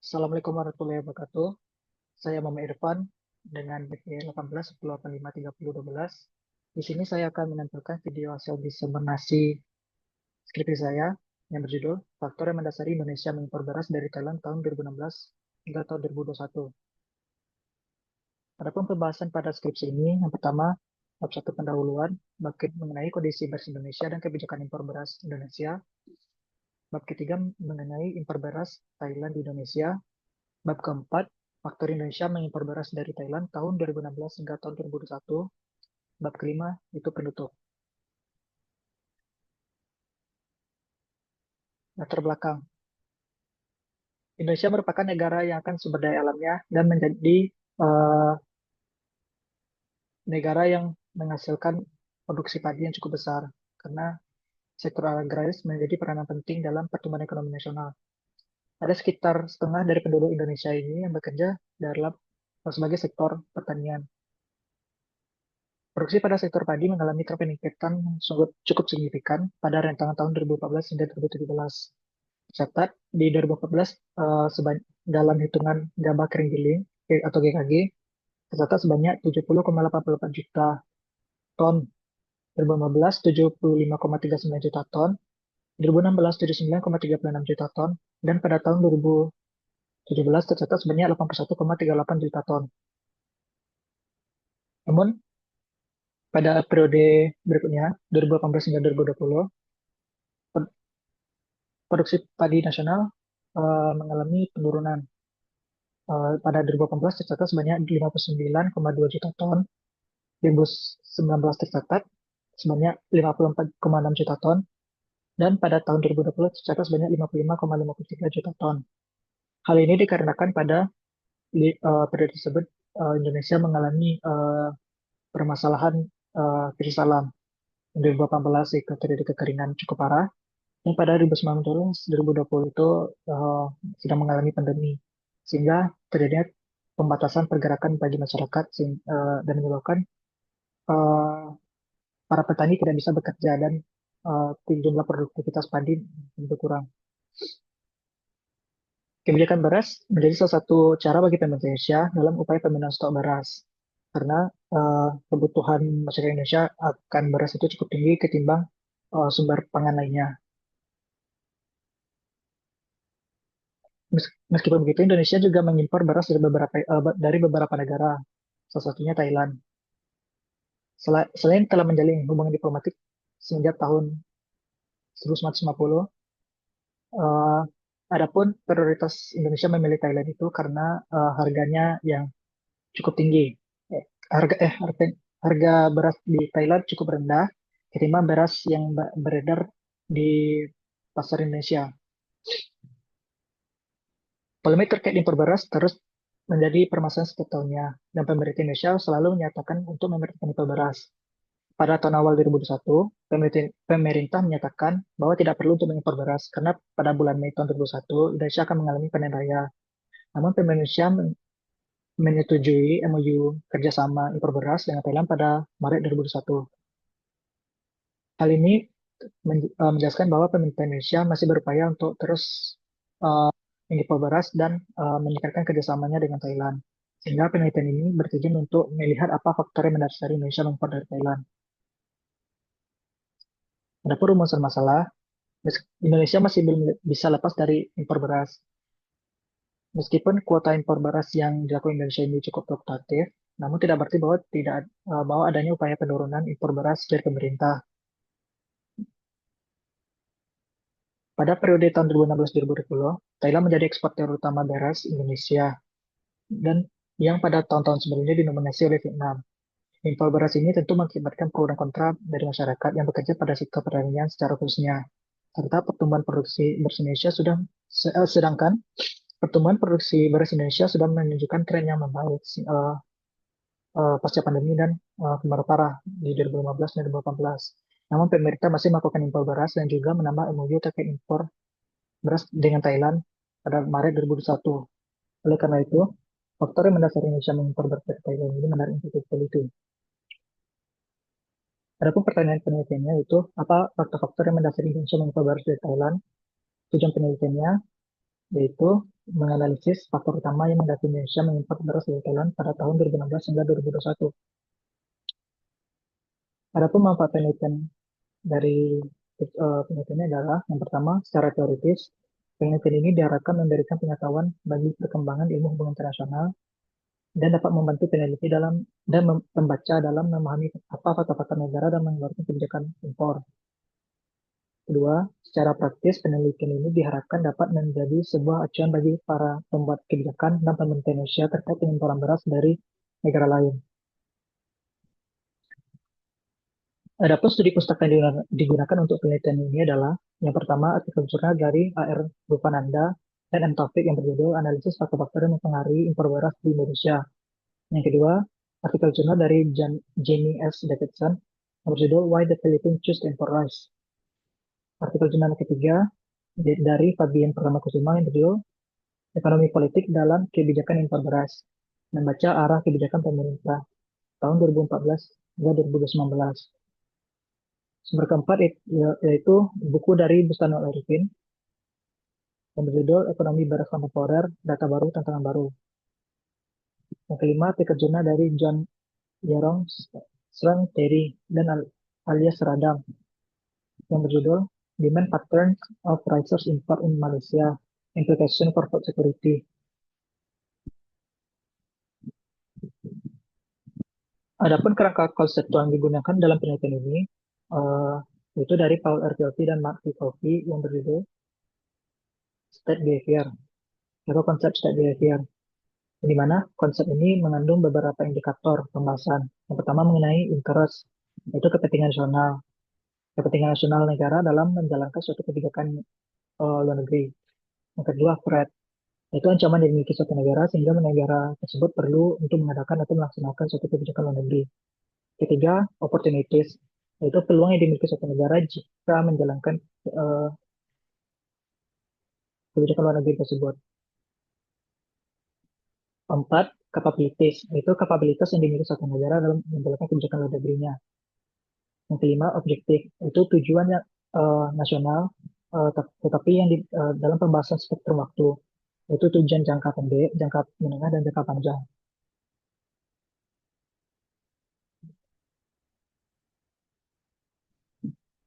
Assalamualaikum warahmatullahi wabarakatuh. Saya Muhammad Irfan dengan BPI 18 10 85 30 12. Di sini saya akan menampilkan video hasil diseminasi skripsi saya yang berjudul Faktor yang Mendasari Indonesia Mengimpor Beras dari Thailand tahun 2016 hingga tahun 2021. Adapun pembahasan pada skripsi ini, yang pertama, bab 1 pendahuluan, mengenai kondisi beras Indonesia dan kebijakan impor beras Indonesia. Bab ketiga mengenai impor beras Thailand di Indonesia. Bab keempat, faktor Indonesia mengimpor beras dari Thailand tahun 2016 hingga tahun 2021. Bab kelima, itu penutup. Latar belakang. Indonesia merupakan negara yang akan sumber daya alamnya dan menjadi eh, negara yang menghasilkan produksi padi yang cukup besar karena sektor agraris menjadi peranan penting dalam pertumbuhan ekonomi nasional. Ada sekitar setengah dari penduduk Indonesia ini yang bekerja dalam sebagai sektor pertanian. Produksi pada sektor padi mengalami tren peningkatan yang cukup signifikan pada rentangan tahun 2014 hingga 2017. Tercatat di 2014 dalam hitungan gabah kering giling atau GKG tercatat sebanyak 70,84 juta ton. 2015 75,39 juta ton, 2016 79,36 juta ton, dan pada tahun 2017 tercatat sebanyak 81,38 juta ton. Namun pada periode berikutnya 2018 hingga 2020 produksi padi nasional mengalami penurunan. Pada 2018 tercatat sebanyak 59,2 juta ton, 2019 tercatat sebanyak 54,6 juta ton, dan pada tahun 2020 tercatat sebanyak 55,53 juta ton. Hal ini dikarenakan pada periode tersebut Indonesia mengalami permasalahan krisis alam. 2018 itu terjadi kekeringan cukup parah, dan pada 2019, 2020 itu sedang mengalami pandemi, sehingga terjadinya pembatasan pergerakan bagi masyarakat dan menyebabkan eh, para petani tidak bisa bekerja dan jumlah produktivitas padi berkurang. Kebijakan beras menjadi salah satu cara bagi pemerintah Indonesia dalam upaya pemenuhan stok beras, karena kebutuhan masyarakat Indonesia akan beras itu cukup tinggi ketimbang sumber pangan lainnya. Meskipun begitu, Indonesia juga mengimpor beras dari beberapa negara, salah satunya Thailand. Selain telah menjalin hubungan diplomatik sejak tahun 1950, eh, adapun prioritas Indonesia memilih Thailand itu karena harganya yang cukup tinggi. Eh, harga eh harga, harga beras di Thailand cukup rendah ketimbang beras yang beredar di pasar Indonesia. Polemik terkait impor beras terus menjadi permasalahan setiap tahunnya, dan pemerintah Indonesia selalu menyatakan untuk memberhentikan impor beras. Pada tahun awal 2021, pemerintah menyatakan bahwa tidak perlu untuk mengimpor beras karena pada bulan Mei tahun 2021, Indonesia akan mengalami panen raya. Namun pemerintah Indonesia menyetujui MOU kerjasama impor beras dengan Thailand pada Maret 2021. Hal ini menjelaskan bahwa pemerintah Indonesia masih berupaya untuk terus uh, mengimpor beras dan meningkatkan kerjasamanya dengan Thailand. Sehingga penelitian ini bertujuan untuk melihat apa faktor yang mendasari Indonesia mengimpor dari Thailand. Adapun rumusan masalah, Indonesia masih belum bisa lepas dari impor beras. Meskipun kuota impor beras yang dilakukan Indonesia ini cukup fluktuatif, namun tidak berarti bahwa adanya upaya penurunan impor beras dari pemerintah. Pada periode tahun 2016-2020, Thailand menjadi eksportir utama beras Indonesia dan yang pada tahun-tahun sebelumnya dinominasi oleh Vietnam. Impor beras ini tentu mengakibatkan pro dan kontra dari masyarakat yang bekerja pada sektor pertanian secara khususnya, serta pertumbuhan produksi beras Indonesia sedangkan pertumbuhan produksi beras Indonesia sudah menunjukkan tren yang membaik pasca pandemi dan kemarau parah di 2015 dan 2018. Namun pemerintah masih melakukan impor beras dan juga menambah MOU terkait impor beras dengan Thailand pada Maret 2021. Oleh karena itu, faktor yang mendasari Indonesia mengimpor beras dari Thailand ini menarik untuk diteliti. Adapun pertanyaan penelitiannya itu, apa faktor-faktor yang mendasari Indonesia mengimpor beras dari Thailand? Tujuan penelitiannya yaitu menganalisis faktor utama yang mendasari Indonesia mengimpor beras dari Thailand pada tahun 2016 hingga 2021. Adapun manfaat penelitian dari penelitiannya adalah yang pertama, secara teoritis, penelitian ini diharapkan memberikan pengetahuan bagi perkembangan ilmu hubungan internasional dan dapat membantu peneliti dalam dan membaca dalam memahami apa fakta-fakta negara dan mengeluarkan kebijakan impor. Kedua, secara praktis penelitian ini diharapkan dapat menjadi sebuah acuan bagi para pembuat kebijakan dan pemerintah Indonesia terkait pengimporan beras dari negara lain. Adapun studi pustaka yang digunakan untuk penelitian ini adalah yang pertama artikel jurnal dari A.R. Rupananda dan M. Taufik yang berjudul Analisis Faktor-Faktor yang Mempengaruhi Impor Beras di Indonesia. Yang kedua, artikel jurnal dari Jamie S. Davidson yang berjudul Why the Philippines Choose to Import Rice. Artikel jurnal ketiga dari Fabian Purnakusuma yang berjudul Ekonomi Politik dalam Kebijakan Impor Beras, membaca arah kebijakan pemerintah tahun 2014 hingga 2019. Sumber keempat yaitu buku dari Bustanul Arifin yang berjudul Ekonomi Beras Kontemporer, Data Baru, Tantangan Baru. Yang kelima, artikel jurnal dari John Yerong, Sreng Terry, dan alias Radam yang berjudul Demand Patterns of Rice Import in Malaysia, Implication for Food Security. Adapun kerangka konseptual yang digunakan dalam penelitian ini itu dari Paul R. Kelvy dan Mark V. Kelvy yang berjudul State Behavior atau konsep State Behavior, di mana konsep ini mengandung beberapa indikator pembahasan. Yang pertama mengenai interest, yaitu kepentingan nasional negara dalam menjalankan suatu kebijakan luar negeri. Yang kedua, threat, yaitu ancaman yang dimiliki suatu negara sehingga negara tersebut perlu untuk mengadakan atau melaksanakan suatu kebijakan luar negeri. Ketiga, opportunities, yaitu peluang yang dimiliki suatu negara jika menjalankan kebijakan luar negeri tersebut. Keempat, capabilities, yaitu kapabilitas yang dimiliki suatu negara dalam menjalankan kebijakan luar negerinya. Yang kelima, objektif, itu tujuan yang nasional, tetapi yang dalam pembahasan spektrum waktu, yaitu tujuan jangka pendek, jangka menengah, dan jangka panjang.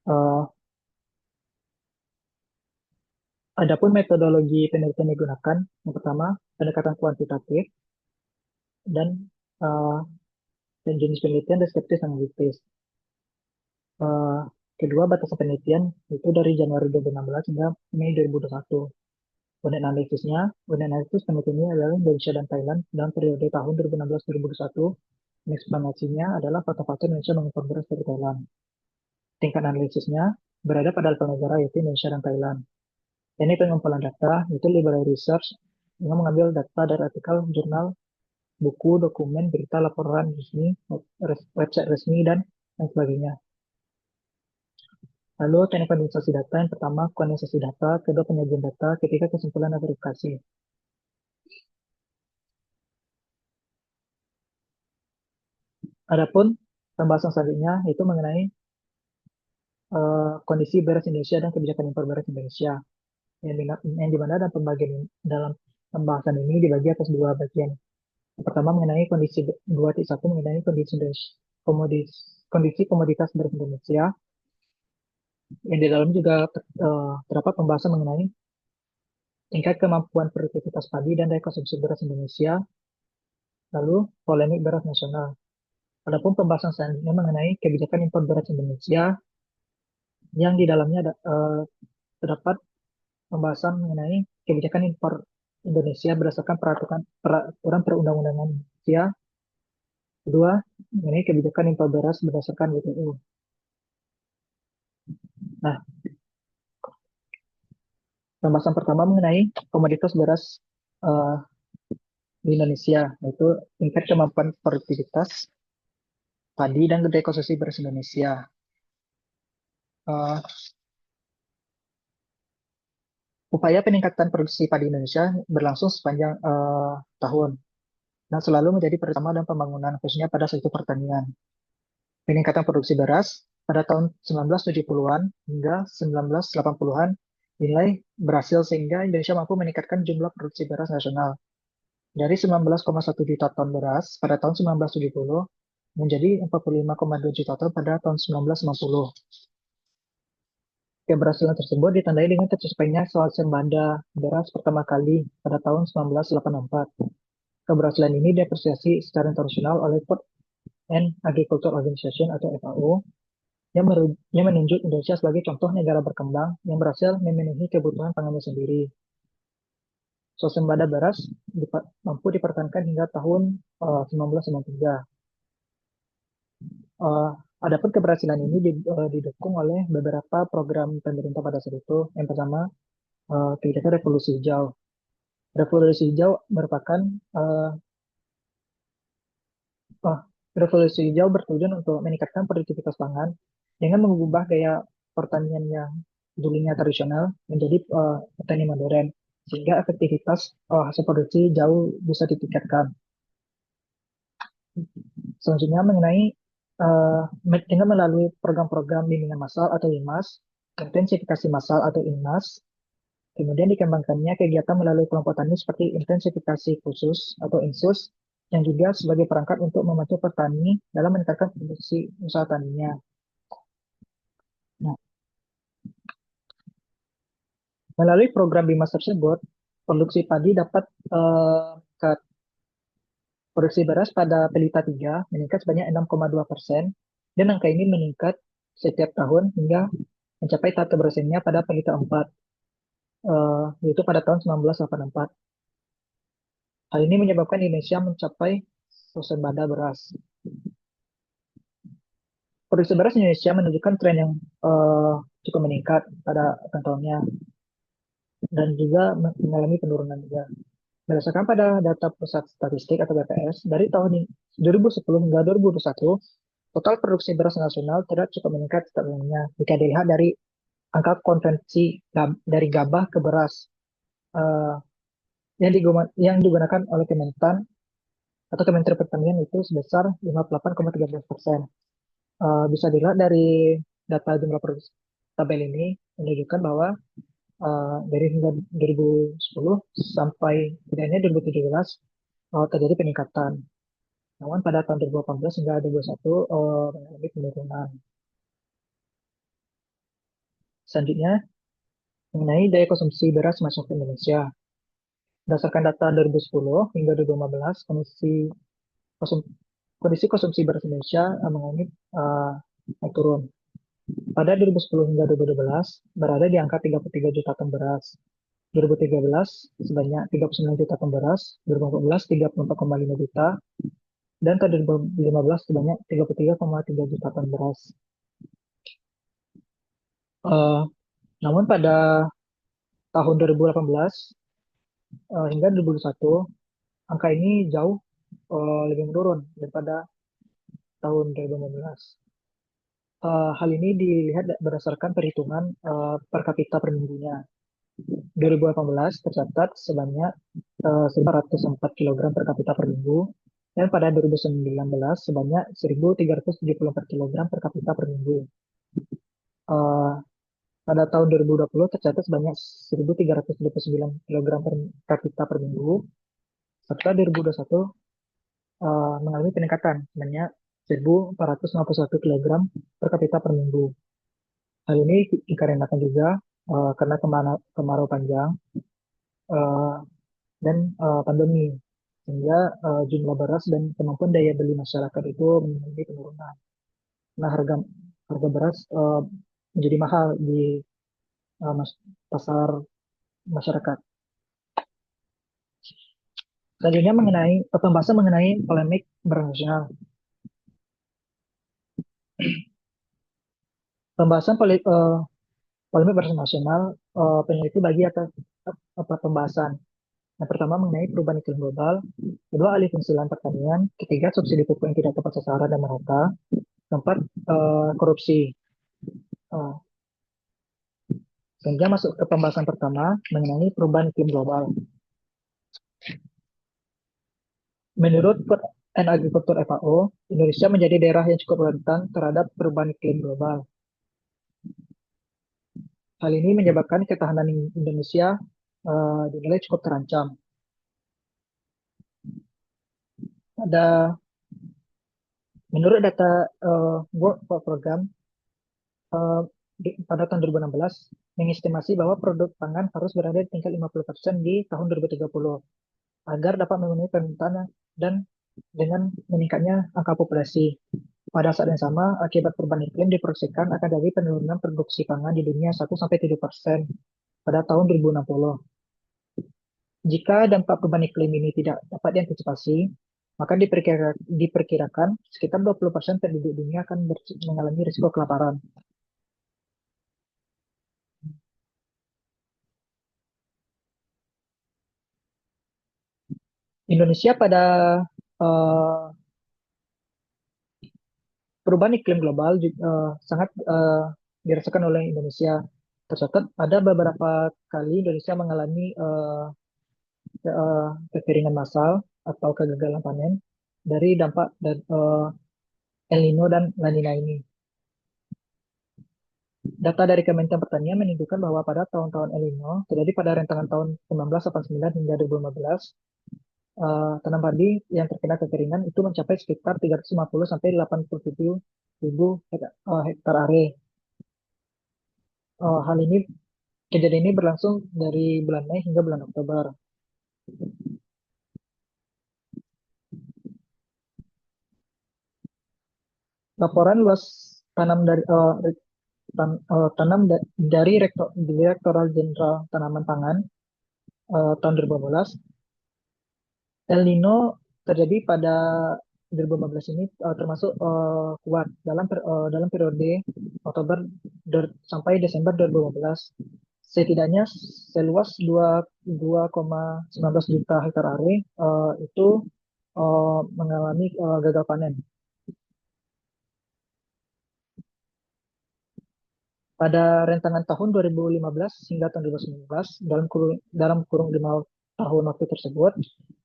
Uh, Adapun metodologi penelitian yang digunakan, yang pertama, pendekatan kuantitatif, dan, uh, dan jenis penelitian deskriptif analitis. Uh, Kedua, batasan penelitian itu dari Januari 2016 hingga Mei 2021. Unit analisisnya, unit analisis penelitian ini adalah Indonesia dan Thailand dalam periode tahun 2016-2021. Dan eksplanasinya adalah fakta-fakta Indonesia mengimpor beras dari Thailand. Tingkat analisisnya berada pada level negara yaitu Indonesia dan Thailand. Ini pengumpulan data, itu library research, yang mengambil data dari artikel, jurnal, buku, dokumen, berita, laporan resmi, website resmi, dan lain sebagainya. Lalu teknik kondensasi data, yang pertama kondensasi data, kedua penyajian data, ketiga kesimpulan dan verifikasi. Adapun pembahasan selanjutnya itu mengenai kondisi beras Indonesia dan kebijakan impor beras Indonesia. Yang dimana dalam pembahasan ini dibagi atas dua bagian. Yang pertama mengenai kondisi 2.1 mengenai kondisi komoditas beras Indonesia. Yang di dalam juga terdapat pembahasan mengenai tingkat kemampuan produktivitas padi dan daya konsumsi beras Indonesia, lalu polemik beras nasional. Adapun pembahasan selanjutnya mengenai kebijakan impor beras Indonesia, yang di dalamnya terdapat pembahasan mengenai kebijakan impor Indonesia berdasarkan peraturan perundang-undangan Indonesia. Kedua, mengenai kebijakan impor beras berdasarkan WTO. Nah, pembahasan pertama mengenai komoditas beras di Indonesia, yaitu tingkat kemampuan produktivitas padi dan daya konsumsi beras Indonesia. Uh, Upaya peningkatan produksi padi Indonesia berlangsung sepanjang tahun dan selalu menjadi pertama dalam pembangunan, khususnya pada sektor pertanian. Peningkatan produksi beras pada tahun 1970-an hingga 1980-an nilai berhasil sehingga Indonesia mampu meningkatkan jumlah produksi beras nasional dari 19,1 juta ton beras pada tahun 1970 menjadi 45,2 juta ton pada tahun 1950. Keberhasilan tersebut ditandai dengan tercapainya swasembada beras pertama kali pada tahun 1984. Keberhasilan ini diapresiasi secara internasional oleh Food and Agriculture Organization atau FAO yang menunjuk Indonesia sebagai contoh negara berkembang yang berhasil memenuhi kebutuhan pangannya sendiri. Swasembada beras mampu dipertahankan hingga tahun 1993. Eh, Adapun keberhasilan ini didukung oleh beberapa program pemerintah pada saat itu. Yang pertama, kebijakan revolusi hijau. Revolusi hijau merupakan eh, eh, revolusi hijau bertujuan untuk meningkatkan produktivitas pangan dengan mengubah gaya pertanian yang dulunya tradisional menjadi petani modern, sehingga efektivitas hasil produksi jauh bisa ditingkatkan. Selanjutnya mengenai dengan melalui program-program bimbingan massal atau IMAS, intensifikasi massal atau INMAS, kemudian dikembangkannya kegiatan melalui kelompok tani seperti intensifikasi khusus atau INSUS, yang juga sebagai perangkat untuk membantu petani dalam meningkatkan produksi usaha taninya. Nah, melalui program BIMAS tersebut, produksi padi dapat produksi beras pada Pelita 3 meningkat sebanyak 6,2% dan angka ini meningkat setiap tahun hingga mencapai tahap keberhasilannya pada Pelita 4, yaitu pada tahun 1984. Hal ini menyebabkan Indonesia mencapai swasembada beras. Produksi beras Indonesia menunjukkan tren yang eh, cukup meningkat pada tahunnya dan juga mengalami penurunan juga. Berdasarkan pada data Pusat Statistik atau BPS, dari tahun 2010 hingga 2021, total produksi beras nasional tidak cukup meningkat setiap tahunnya. Jika dilihat dari angka konvensi dari gabah ke beras eh, yang digunakan oleh Kementan atau Kementerian Pertanian itu sebesar 58,13%. Bisa dilihat dari data jumlah produksi tabel ini menunjukkan bahwa dari hingga 2010 sampai tidaknya 2017 terjadi peningkatan. Namun pada tahun 2018 hingga 2021 mengalami penurunan. Selanjutnya, mengenai daya konsumsi beras masyarakat Indonesia. Berdasarkan data 2010 hingga 2015, konsum, kondisi konsumsi beras Indonesia mengalami naik turun. Pada 2010 hingga 2012, berada di angka 33 juta ton beras. 2013 sebanyak 39 juta ton beras, 2014 34,5 juta, dan tahun 2015 sebanyak 33,3 juta ton beras. Uh, Namun pada tahun 2018 hingga 2021, angka ini jauh lebih menurun daripada tahun 2015. Hal ini dilihat berdasarkan perhitungan per kapita per minggunya. 2018 tercatat sebanyak 1.404 kg per kapita per minggu, dan pada 2019 sebanyak 1.374 kg per kapita per minggu. Uh, Pada tahun 2020 tercatat sebanyak 1.329 kg per kapita per minggu, serta 2021 mengalami peningkatan sebanyak 1.451 kg per kapita per minggu. Hal ini dikarenakan juga karena kemarau panjang uh, dan pandemi, sehingga jumlah beras dan kemampuan daya beli masyarakat itu mengalami penurunan. Nah, harga beras menjadi mahal di pasar masyarakat. Selanjutnya mengenai pembahasan mengenai polemik beras nasional. Pembahasan polemik beras nasional peneliti bagi atas apa pembahasan. Yang pertama mengenai perubahan iklim global, kedua alih fungsi lahan pertanian, ketiga subsidi pupuk yang tidak tepat sasaran dan merata, keempat korupsi. Sehingga masuk ke pembahasan pertama mengenai perubahan iklim global. Menurut Food and Agriculture FAO, Indonesia menjadi daerah yang cukup rentan terhadap perubahan iklim global. Hal ini menyebabkan ketahanan Indonesia dinilai cukup terancam. Ada Menurut data World Food Program eh, pada tahun 2016 mengestimasi bahwa produk pangan harus berada di tingkat 50% di tahun 2030 agar dapat memenuhi permintaan dan dengan meningkatnya angka populasi. Pada saat yang sama, akibat perubahan iklim diproyeksikan akan terjadi penurunan produksi pangan di dunia 1-7% pada tahun 2060. Jika dampak perubahan iklim ini tidak dapat diantisipasi, maka diperkirakan sekitar 20% penduduk dunia akan mengalami risiko kelaparan. Indonesia pada eh, perubahan iklim global sangat dirasakan oleh Indonesia. Tercatat ada beberapa kali Indonesia mengalami kekeringan massal atau kegagalan panen dari dampak El Nino dan La Nina ini. Data dari Kementerian Pertanian menunjukkan bahwa pada tahun-tahun El Nino terjadi pada rentangan tahun 1989 hingga 2015, tanam padi yang terkena kekeringan itu mencapai sekitar 350 sampai 87 ribu hektar area. Hal ini Kejadian ini berlangsung dari bulan Mei hingga bulan Oktober. Laporan luas tanam dari dari Direktorat Jenderal Tanaman Pangan tahun 2015, El Nino terjadi pada 2015 ini termasuk kuat dalam periode Oktober sampai Desember 2015. Setidaknya seluas 2,19 juta hektar area itu mengalami gagal panen. Pada rentangan tahun 2015 hingga tahun 2019, dalam kurung 5 tahun waktu tersebut,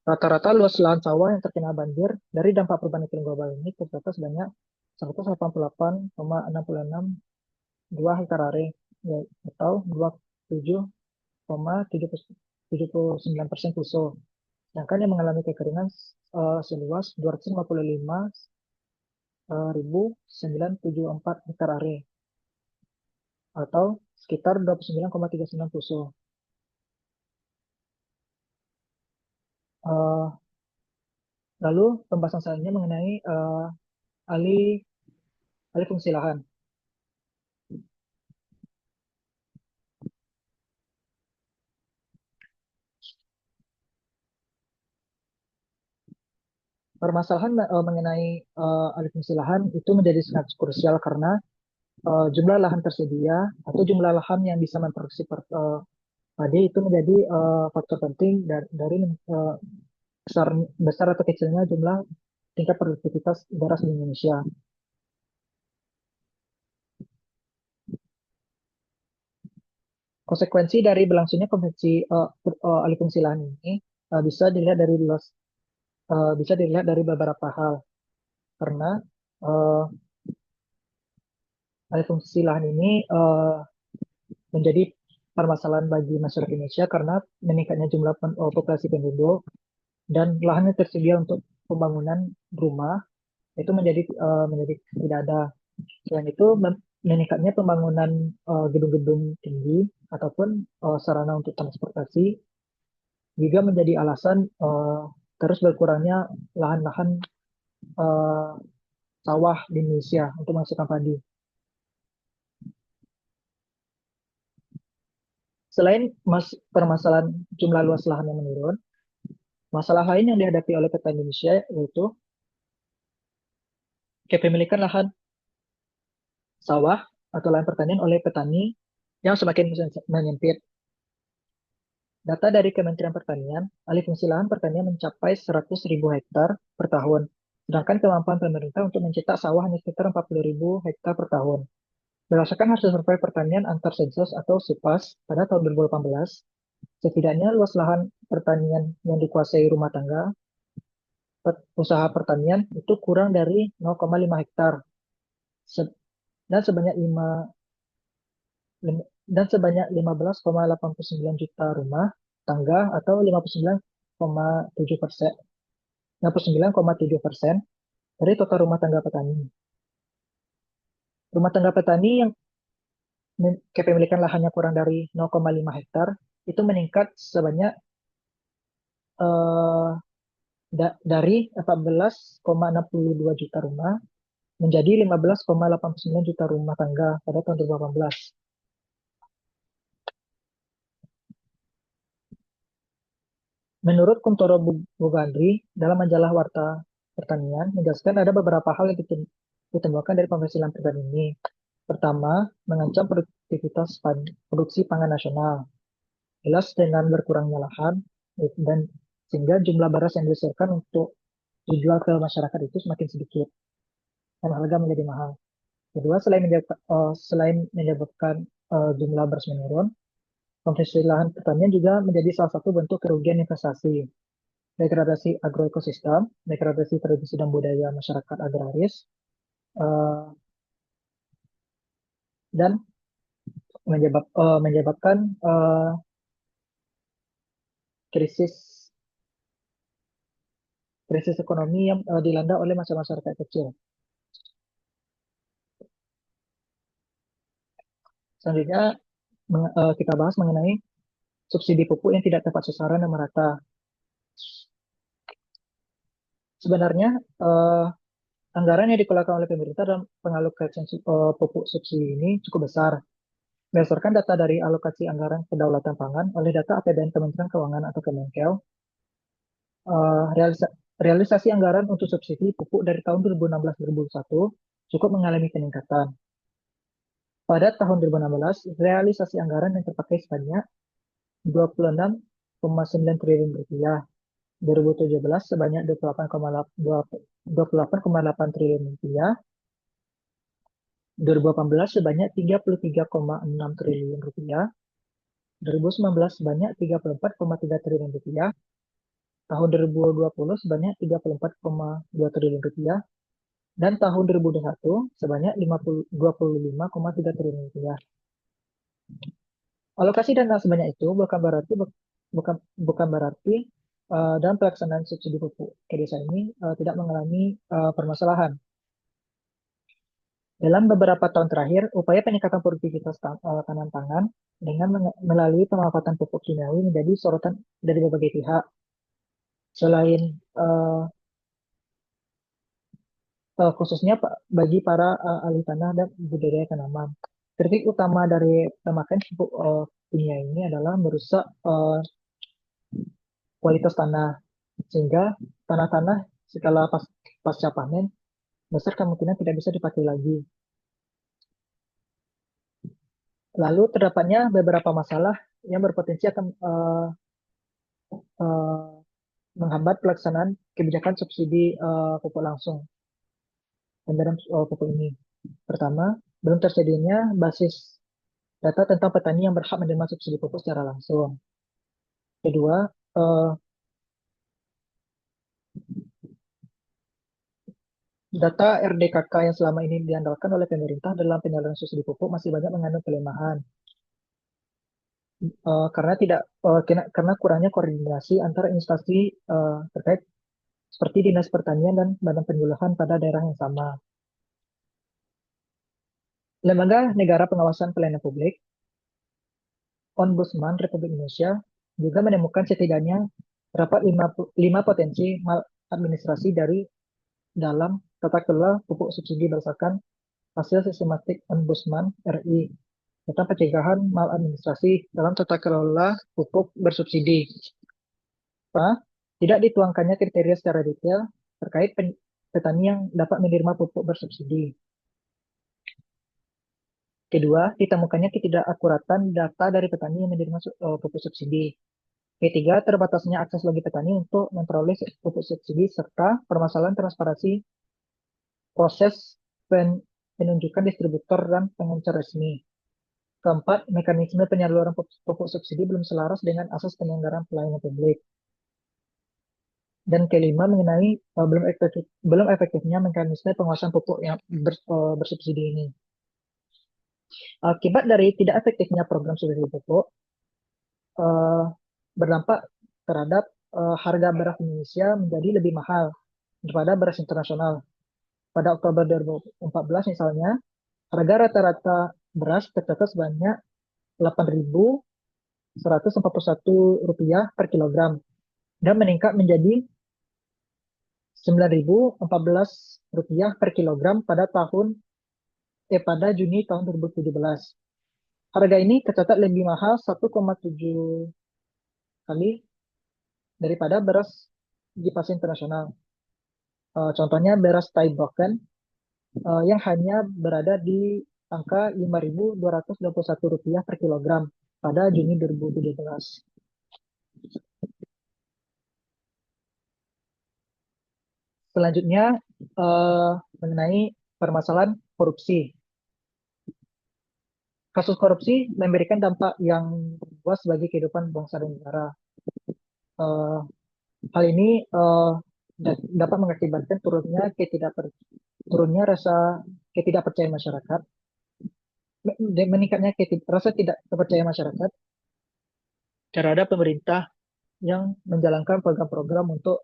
rata-rata luas lahan sawah yang terkena banjir dari dampak perubahan iklim global ini tercatat sebanyak 188,662 hektar area, atau 27,79% puso. Sedangkan yang mengalami kekeringan seluas 255.974 hektar area, atau sekitar 29,39 puso. Eh, Lalu pembahasan selanjutnya mengenai alih alih fungsi lahan. Permasalahan mengenai alih fungsi lahan itu menjadi sangat krusial karena jumlah lahan tersedia atau jumlah lahan yang bisa memproduksi padi itu menjadi faktor penting dari besar besar atau kecilnya jumlah tingkat produktivitas beras di Indonesia. Konsekuensi dari berlangsungnya konvensi alih fungsi lahan ini bisa dilihat dari beberapa hal karena uh, alih fungsi lahan ini menjadi permasalahan bagi masyarakat Indonesia karena meningkatnya jumlah populasi penduduk dan lahan yang tersedia untuk pembangunan rumah itu menjadi tidak ada. Selain itu, meningkatnya pembangunan gedung-gedung tinggi ataupun sarana untuk transportasi juga menjadi alasan terus berkurangnya lahan-lahan eh, sawah di Indonesia untuk menghasilkan padi. Selain permasalahan jumlah luas lahan yang menurun, masalah lain yang dihadapi oleh petani Indonesia yaitu kepemilikan lahan sawah atau lahan pertanian oleh petani yang semakin menyempit. Data dari Kementerian Pertanian, alih fungsi lahan pertanian mencapai 100.000 hektar per tahun, sedangkan kemampuan pemerintah untuk mencetak sawah hanya sekitar 40.000 hektar per tahun. Berdasarkan hasil survei pertanian antar sensus atau SIPAS pada tahun 2018, setidaknya luas lahan pertanian yang dikuasai rumah tangga usaha pertanian itu kurang dari 0,5 hektar dan sebanyak dan sebanyak 15,89 juta rumah tangga atau 59,7%, 59,7% dari total rumah tangga petani. Rumah tangga petani yang kepemilikan lahannya kurang dari 0,5 hektar itu meningkat sebanyak eh, dari 14,62 juta rumah menjadi 15,89 juta rumah tangga pada tahun 2018. Menurut Kuntoro Bugandri, dalam majalah Warta Pertanian, menjelaskan ada beberapa hal yang ditemukan dari penghasilan program ini. Pertama, mengancam produktivitas produksi pangan nasional. Jelas dengan berkurangnya lahan dan sehingga jumlah beras yang dihasilkan untuk dijual ke masyarakat itu semakin sedikit dan harga menjadi mahal. Kedua, selain menyebabkan jumlah beras menurun, konvensi lahan pertanian juga menjadi salah satu bentuk kerugian investasi, degradasi agroekosistem, degradasi tradisi dan budaya masyarakat agraris, eh, dan menyebabkan krisis krisis ekonomi yang dilanda oleh masyarakat kecil. Selanjutnya kita bahas mengenai subsidi pupuk yang tidak tepat sasaran dan merata. Sebenarnya eh, anggaran yang dikeluarkan oleh pemerintah dalam pengalokasian pupuk subsidi ini cukup besar. Berdasarkan data dari alokasi anggaran kedaulatan pangan oleh data APBN Kementerian Keuangan atau Kemenkel, eh, realisasi anggaran untuk subsidi pupuk dari tahun 2016-2021 cukup mengalami peningkatan. Pada tahun 2016, realisasi anggaran yang terpakai sebanyak 26,9 triliun rupiah. 2017 sebanyak 28,8 triliun rupiah. 2018 sebanyak 33,6 triliun rupiah. 2019 sebanyak 34,3 triliun rupiah. Tahun 2020 sebanyak 34,2 triliun rupiah. Dan tahun 2021 sebanyak 25,3 triliun rupiah. Alokasi dana sebanyak itu bukan bukan berarti dalam pelaksanaan subsidi pupuk ke desa ini tidak mengalami permasalahan. Dalam beberapa tahun terakhir, upaya peningkatan produktivitas tanam pangan dengan melalui pemanfaatan pupuk kimiawi menjadi sorotan dari berbagai pihak. Selain uh, khususnya bagi para ahli tanah dan budidaya tanaman. Kritik utama dari pemakaian pupuk kimia ini adalah merusak kualitas tanah, sehingga tanah-tanah setelah pasca panen besar kemungkinan tidak bisa dipakai lagi. Lalu terdapatnya beberapa masalah yang berpotensi akan uh, menghambat pelaksanaan kebijakan subsidi pupuk langsung pemberian pupuk ini. Pertama, belum tersedianya basis data tentang petani yang berhak menerima subsidi pupuk secara langsung. Kedua, eh, data RDKK yang selama ini diandalkan oleh pemerintah dalam penyaluran subsidi pupuk masih banyak mengandung kelemahan. Karena kurangnya koordinasi antara instansi terkait seperti Dinas Pertanian dan Badan Penyuluhan pada daerah yang sama. Lembaga Negara Pengawasan Pelayanan Publik, Ombudsman Republik Indonesia, juga menemukan setidaknya terdapat 5 potensi maladministrasi dari dalam tata kelola pupuk subsidi berdasarkan hasil sistematik Ombudsman RI tentang pencegahan maladministrasi dalam tata kelola pupuk bersubsidi. Pertama, tidak dituangkannya kriteria secara detail terkait petani yang dapat menerima pupuk bersubsidi. Kedua, ditemukannya ketidakakuratan data dari petani yang menerima pupuk subsidi. Ketiga, terbatasnya akses bagi petani untuk memperoleh pupuk subsidi serta permasalahan transparansi proses penunjukan distributor dan pengecer resmi. Keempat, mekanisme penyaluran pupuk subsidi belum selaras dengan asas penyelenggaraan pelayanan publik. Dan kelima, mengenai belum efektifnya mekanisme penguasaan pupuk yang bersubsidi ini. Akibat dari tidak efektifnya program studi pupuk, eh, berdampak terhadap harga beras Indonesia menjadi lebih mahal daripada beras internasional. Pada Oktober 2014 misalnya, harga rata-rata beras tercatat sebanyak Rp8.141 per kilogram dan meningkat menjadi Rp9.014 per kilogram pada Juni tahun 2017. Harga ini tercatat lebih mahal 1,7 kali daripada beras di pasar internasional. Contohnya beras Thai Broken yang hanya berada di angka Rp5.221 per kilogram pada Juni 2017. Selanjutnya mengenai permasalahan korupsi. Kasus korupsi memberikan dampak yang luas bagi kehidupan bangsa dan negara. Eh, Hal ini dapat mengakibatkan turunnya rasa ketidakpercayaan masyarakat, meningkatnya rasa tidak percaya masyarakat terhadap pemerintah yang menjalankan program-program untuk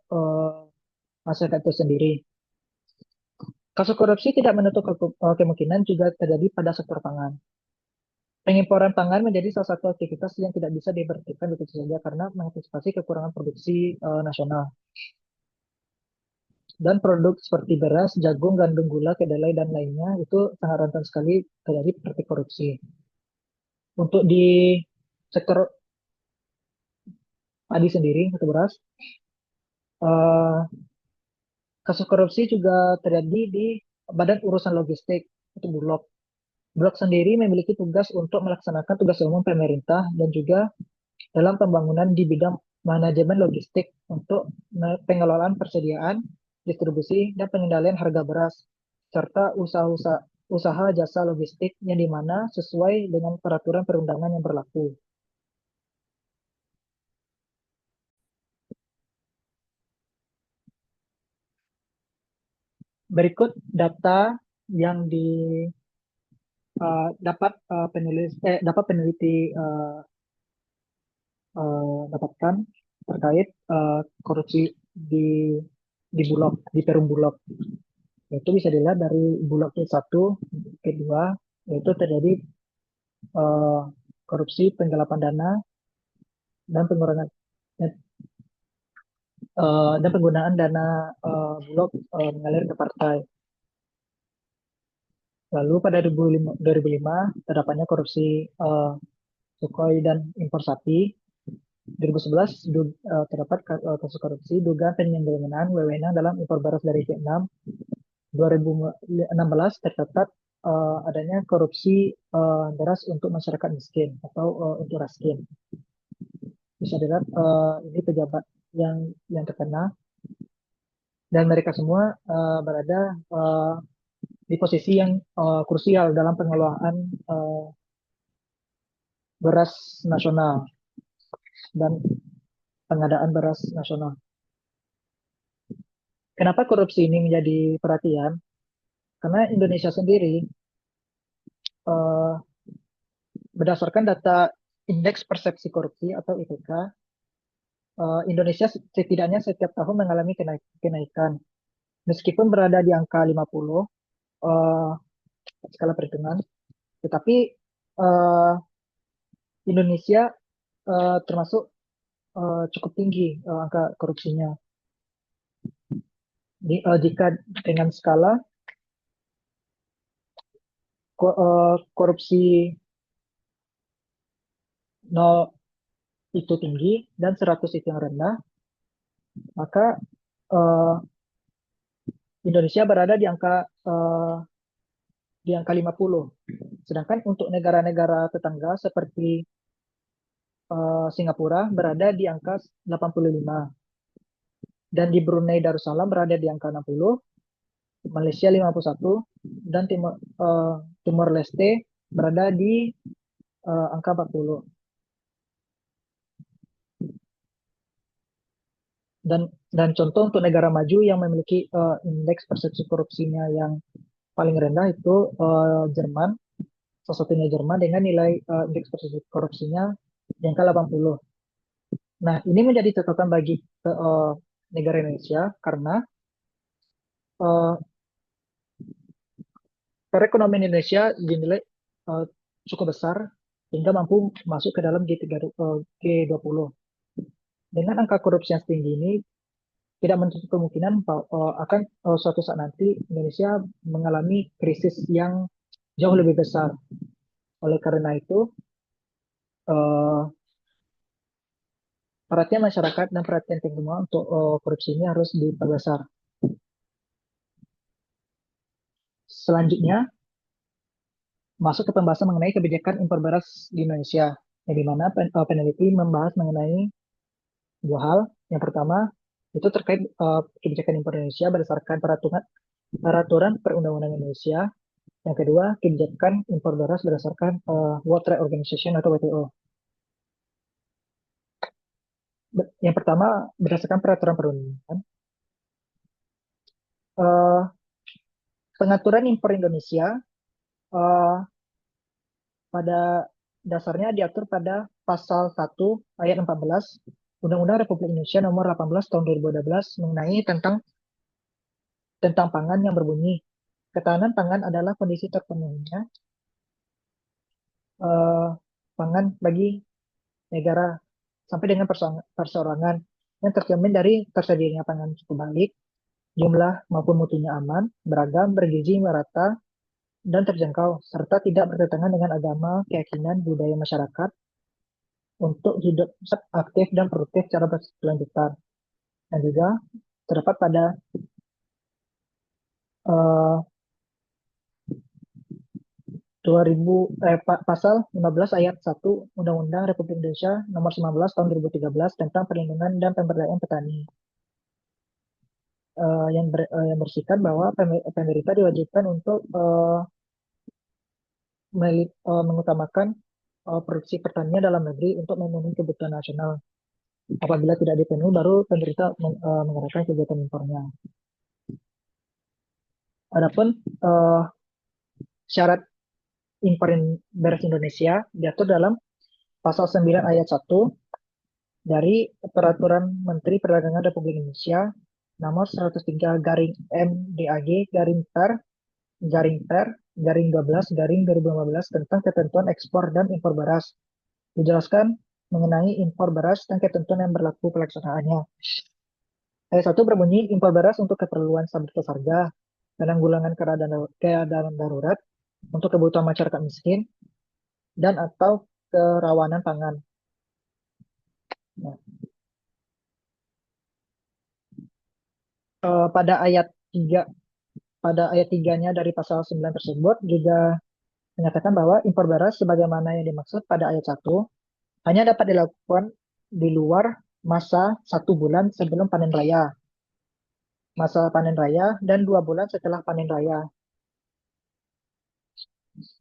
masyarakat itu sendiri. Kasus korupsi tidak menutup kemungkinan juga terjadi pada sektor pangan. Pengimporan pangan menjadi salah satu aktivitas yang tidak bisa diberhentikan begitu saja karena mengantisipasi kekurangan produksi nasional. Dan produk seperti beras, jagung, gandum, gula, kedelai, dan lainnya itu sangat rentan sekali terjadi praktik korupsi. Untuk di sektor padi sendiri atau beras, eh, kasus korupsi juga terjadi di Badan Urusan Logistik atau Bulog. Bulog sendiri memiliki tugas untuk melaksanakan tugas umum pemerintah dan juga dalam pembangunan di bidang manajemen logistik untuk pengelolaan persediaan, distribusi, dan pengendalian harga beras, serta usaha jasa logistik yang dimana sesuai dengan peraturan perundangan yang berlaku. Berikut data yang dapat peneliti dapatkan terkait korupsi di di Perum Bulog. Itu bisa dilihat dari Bulog ke-1, kedua, yaitu terjadi eh, korupsi penggelapan dana dan pengurangan dan penggunaan dana Bulog mengalir ke partai. Lalu pada 2005 terdapatnya korupsi Sukhoi dan impor sapi. 2011 terdapat kasus korupsi dugaan penyalahgunaan wewenang dalam impor beras dari Vietnam. 2016 tercatat adanya korupsi beras untuk masyarakat miskin atau untuk raskin. Bisa dilihat ini pejabat yang terkena dan mereka semua berada di posisi yang krusial dalam pengelolaan beras nasional dan pengadaan beras nasional. Kenapa korupsi ini menjadi perhatian? Karena Indonesia sendiri eh, berdasarkan data Indeks Persepsi Korupsi atau IPK, Indonesia setidaknya setiap tahun mengalami kenaikan. Meskipun berada di angka 50 eh, skala perhitungan, tetapi eh, Indonesia termasuk cukup tinggi angka korupsinya. Jika dengan skala korupsi 0 itu tinggi dan 100 itu yang rendah, maka eh, Indonesia berada di angka 50. Sedangkan untuk negara-negara tetangga seperti Singapura berada di angka 85 dan di Brunei Darussalam berada di angka 60, Malaysia 51 dan Timor Leste berada di angka 40. Dan contoh untuk negara maju yang memiliki indeks persepsi korupsinya yang paling rendah itu Jerman salah satunya Jerman dengan nilai indeks persepsi korupsinya di angka 80. Nah, ini menjadi catatan bagi negara Indonesia karena eh, perekonomian Indonesia dinilai eh, cukup besar hingga mampu masuk ke dalam G20. Dengan angka korupsi yang setinggi ini, tidak menutup kemungkinan akan suatu saat nanti Indonesia mengalami krisis yang jauh lebih besar. Oleh karena itu, eh, perhatian masyarakat dan perhatian semua untuk korupsi ini harus diperbesar. Selanjutnya, masuk ke pembahasan mengenai kebijakan impor beras di Indonesia, yang di mana peneliti membahas mengenai dua hal. Yang pertama, itu terkait kebijakan impor Indonesia berdasarkan peraturan peraturan perundang-undangan Indonesia. Yang kedua, kebijakan impor beras berdasarkan World Trade Organization atau WTO. Yang pertama, berdasarkan peraturan perundang-undangan, eh, pengaturan impor Indonesia eh, pada dasarnya diatur pada pasal 1 ayat 14 Undang-Undang Republik Indonesia Nomor 18 Tahun 2012 mengenai tentang pangan yang berbunyi, ketahanan pangan adalah kondisi terpenuhinya eh, pangan bagi negara sampai dengan perseorangan yang tercermin dari tersedianya pangan cukup baik, jumlah maupun mutunya aman, beragam, bergizi, merata, dan terjangkau, serta tidak bertentangan dengan agama, keyakinan, budaya masyarakat untuk hidup aktif dan produktif secara berkelanjutan. Dan juga terdapat pada eh, 2000 pasal 15 ayat 1 Undang-Undang Republik Indonesia Nomor 19 Tahun 2013 tentang perlindungan dan pemberdayaan petani yang berisikan bahwa pemerintah diwajibkan untuk mengutamakan produksi pertanian dalam negeri untuk memenuhi kebutuhan nasional. Apabila tidak dipenuhi, baru pemerintah mengerahkan kegiatan impornya. Adapun eh, syarat impor beras Indonesia diatur dalam pasal 9 ayat 1 dari Peraturan Menteri Perdagangan Republik Indonesia nomor 103 garing MDAG garing 12 garing 2015 tentang ketentuan ekspor dan impor beras. Dijelaskan mengenai impor beras dan ketentuan yang berlaku pelaksanaannya. Ayat 1 berbunyi impor beras untuk keperluan stabilitas harga, penanggulangan keadaan darurat, untuk kebutuhan masyarakat miskin, dan atau kerawanan pangan. Nah, pada ayat 3 pada ayat 3-nya dari pasal 9 tersebut juga menyatakan bahwa impor beras sebagaimana yang dimaksud pada ayat 1 hanya dapat dilakukan di luar masa 1 bulan sebelum panen raya, masa panen raya, dan 2 bulan setelah panen raya.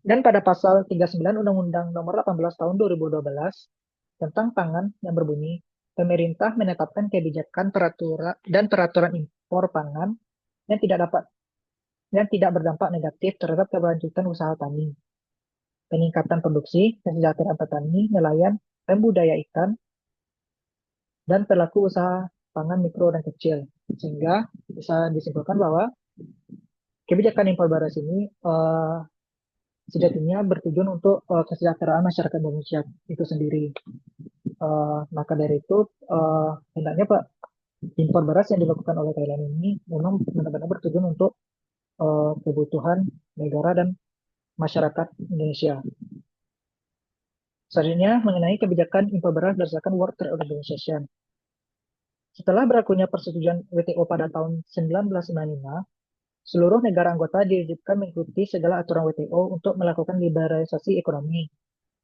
Dan pada pasal 39 Undang-Undang Nomor 18 Tahun 2012 tentang pangan yang berbunyi, pemerintah menetapkan kebijakan peraturan impor pangan yang tidak berdampak negatif terhadap keberlanjutan usaha tani, peningkatan produksi, kesejahteraan petani, nelayan, pembudaya ikan, dan pelaku usaha pangan mikro dan kecil. Sehingga bisa disimpulkan bahwa kebijakan impor beras ini sejatinya bertujuan untuk kesejahteraan masyarakat Indonesia itu sendiri. Maka dari itu, hendaknya Pak, impor beras yang dilakukan oleh Thailand ini memang benar-benar bertujuan untuk kebutuhan negara dan masyarakat Indonesia. Selanjutnya, mengenai kebijakan impor beras berdasarkan World Trade Organization. Setelah berlakunya persetujuan WTO pada tahun 1995, seluruh negara anggota diwajibkan mengikuti segala aturan WTO untuk melakukan liberalisasi ekonomi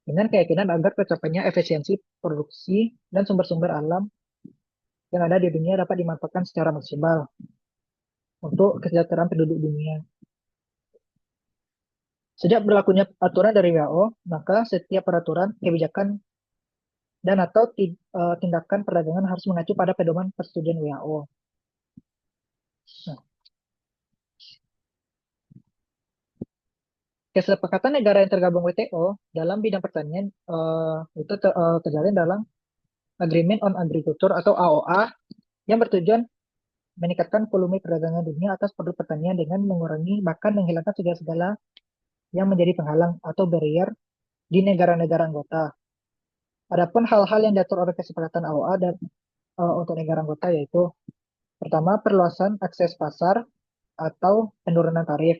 dengan keyakinan agar tercapainya efisiensi produksi dan sumber-sumber alam yang ada di dunia dapat dimanfaatkan secara maksimal untuk kesejahteraan penduduk dunia. Sejak berlakunya aturan dari WHO, maka setiap peraturan, kebijakan, dan atau tindakan perdagangan harus mengacu pada pedoman persetujuan WHO. Nah, Kesepakatan negara yang tergabung WTO dalam bidang pertanian itu terjalin dalam Agreement on Agriculture atau AOA yang bertujuan meningkatkan volume perdagangan dunia atas produk pertanian dengan mengurangi bahkan menghilangkan segala-segala yang menjadi penghalang atau barrier di negara-negara anggota. Adapun hal-hal yang diatur oleh kesepakatan AOA dan untuk negara anggota yaitu pertama perluasan akses pasar atau penurunan tarif.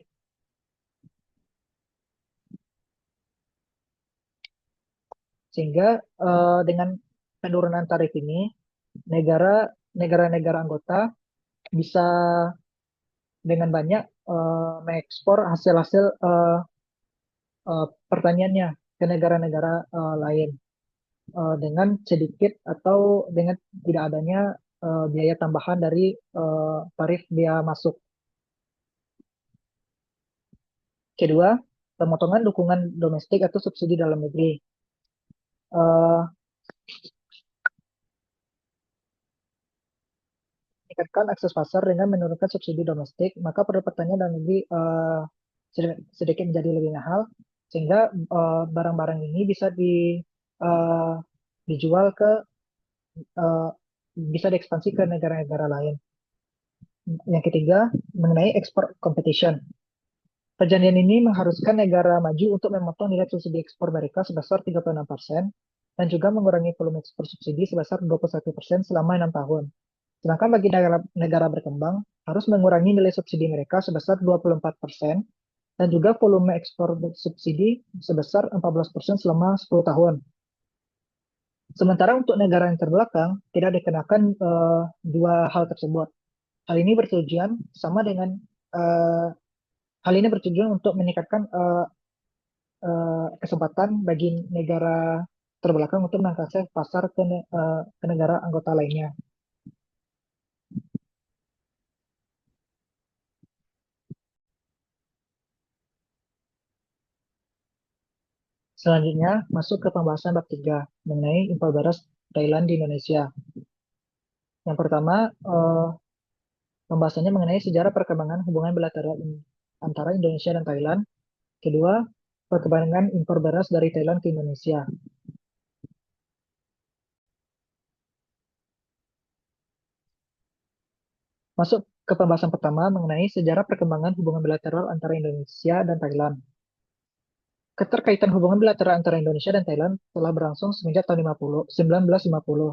Sehingga dengan penurunan tarif ini negara-negara anggota bisa dengan banyak mengekspor hasil-hasil pertaniannya ke negara-negara lain dengan sedikit atau dengan tidak adanya biaya tambahan dari tarif biaya masuk. Kedua, pemotongan dukungan domestik atau subsidi dalam negeri. Eh, Meningkatkan akses pasar dengan menurunkan subsidi domestik, maka produk pertanian dalam negeri sedikit menjadi lebih mahal, sehingga barang-barang ini bisa eh, dijual eh, bisa diekspansi ke negara-negara lain. Yang ketiga, mengenai ekspor competition. Perjanjian ini mengharuskan negara maju untuk memotong nilai subsidi ekspor mereka sebesar 36% dan juga mengurangi volume ekspor subsidi sebesar 21% selama 6 tahun. Sedangkan bagi negara berkembang harus mengurangi nilai subsidi mereka sebesar 24% dan juga volume ekspor subsidi sebesar 14% selama 10 tahun. Sementara untuk negara yang terbelakang tidak dikenakan dua hal tersebut. Hal ini bertujuan sama dengan eh, hal ini bertujuan untuk meningkatkan kesempatan bagi negara terbelakang untuk mengakses pasar ke negara anggota lainnya. Selanjutnya, masuk ke pembahasan bab 3 mengenai impor beras Thailand di Indonesia. Yang pertama, pembahasannya mengenai sejarah perkembangan hubungan bilateral antara Indonesia dan Thailand. Kedua, perkembangan impor beras dari Thailand ke Indonesia. Masuk ke pembahasan pertama mengenai sejarah perkembangan hubungan bilateral antara Indonesia dan Thailand. Keterkaitan hubungan bilateral antara Indonesia dan Thailand telah berlangsung semenjak tahun 1950.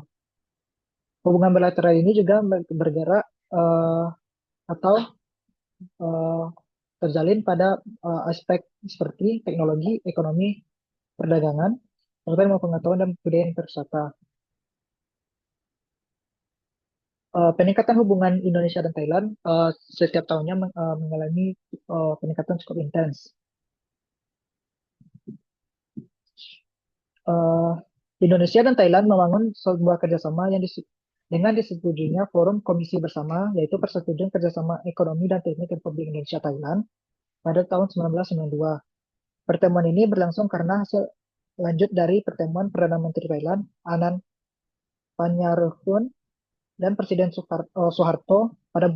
Hubungan bilateral ini juga bergerak eh, atau eh, terjalin pada aspek seperti teknologi, ekonomi, perdagangan, serta ilmu pengetahuan dan budaya pariwisata. Peningkatan hubungan Indonesia dan Thailand setiap tahunnya mengalami peningkatan cukup intens. eh, Indonesia dan Thailand membangun sebuah kerjasama dengan disetujuinya Forum Komisi Bersama, yaitu Persetujuan Kerjasama Ekonomi dan Teknik Republik Indonesia Thailand pada tahun 1992. Pertemuan ini berlangsung karena hasil lanjut dari pertemuan Perdana Menteri Thailand, Anand Panyaruhun, dan Presiden Soeharto pada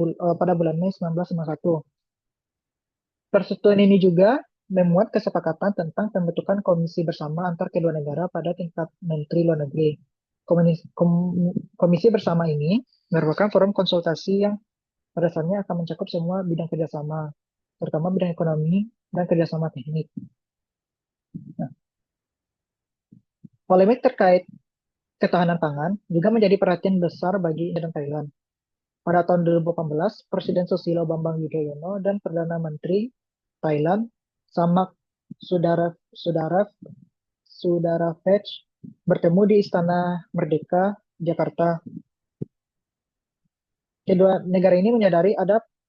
bulan Mei 1951. Persetujuan ini juga memuat kesepakatan tentang pembentukan komisi bersama antar kedua negara pada tingkat Menteri Luar Negeri. Komisi bersama ini merupakan forum konsultasi yang pada dasarnya akan mencakup semua bidang kerjasama, terutama bidang ekonomi dan kerjasama teknik. Nah, polemik terkait ketahanan pangan juga menjadi perhatian besar bagi Indonesia dan Thailand. Pada tahun 2018, Presiden Susilo Bambang Yudhoyono dan Perdana Menteri Thailand Samak Sudarev Sudaravej bertemu di Istana Merdeka, Jakarta. Kedua negara ini menyadari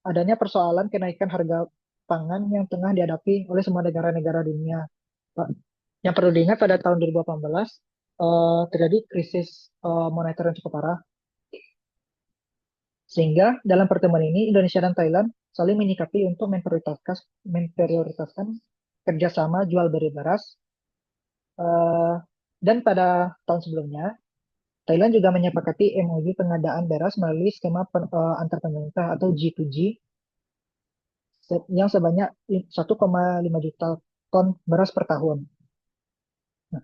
adanya persoalan kenaikan harga pangan yang tengah dihadapi oleh semua negara-negara dunia. Yang perlu diingat pada tahun 2018 terjadi krisis moneter yang cukup parah. Sehingga dalam pertemuan ini Indonesia dan Thailand saling menyikapi untuk memprioritaskan kerjasama jual beli beras. Eh, dan pada tahun sebelumnya Thailand juga menyepakati MOU pengadaan beras melalui skema antar pemerintah atau G2G yang sebanyak 1,5 juta ton beras per tahun. Nah,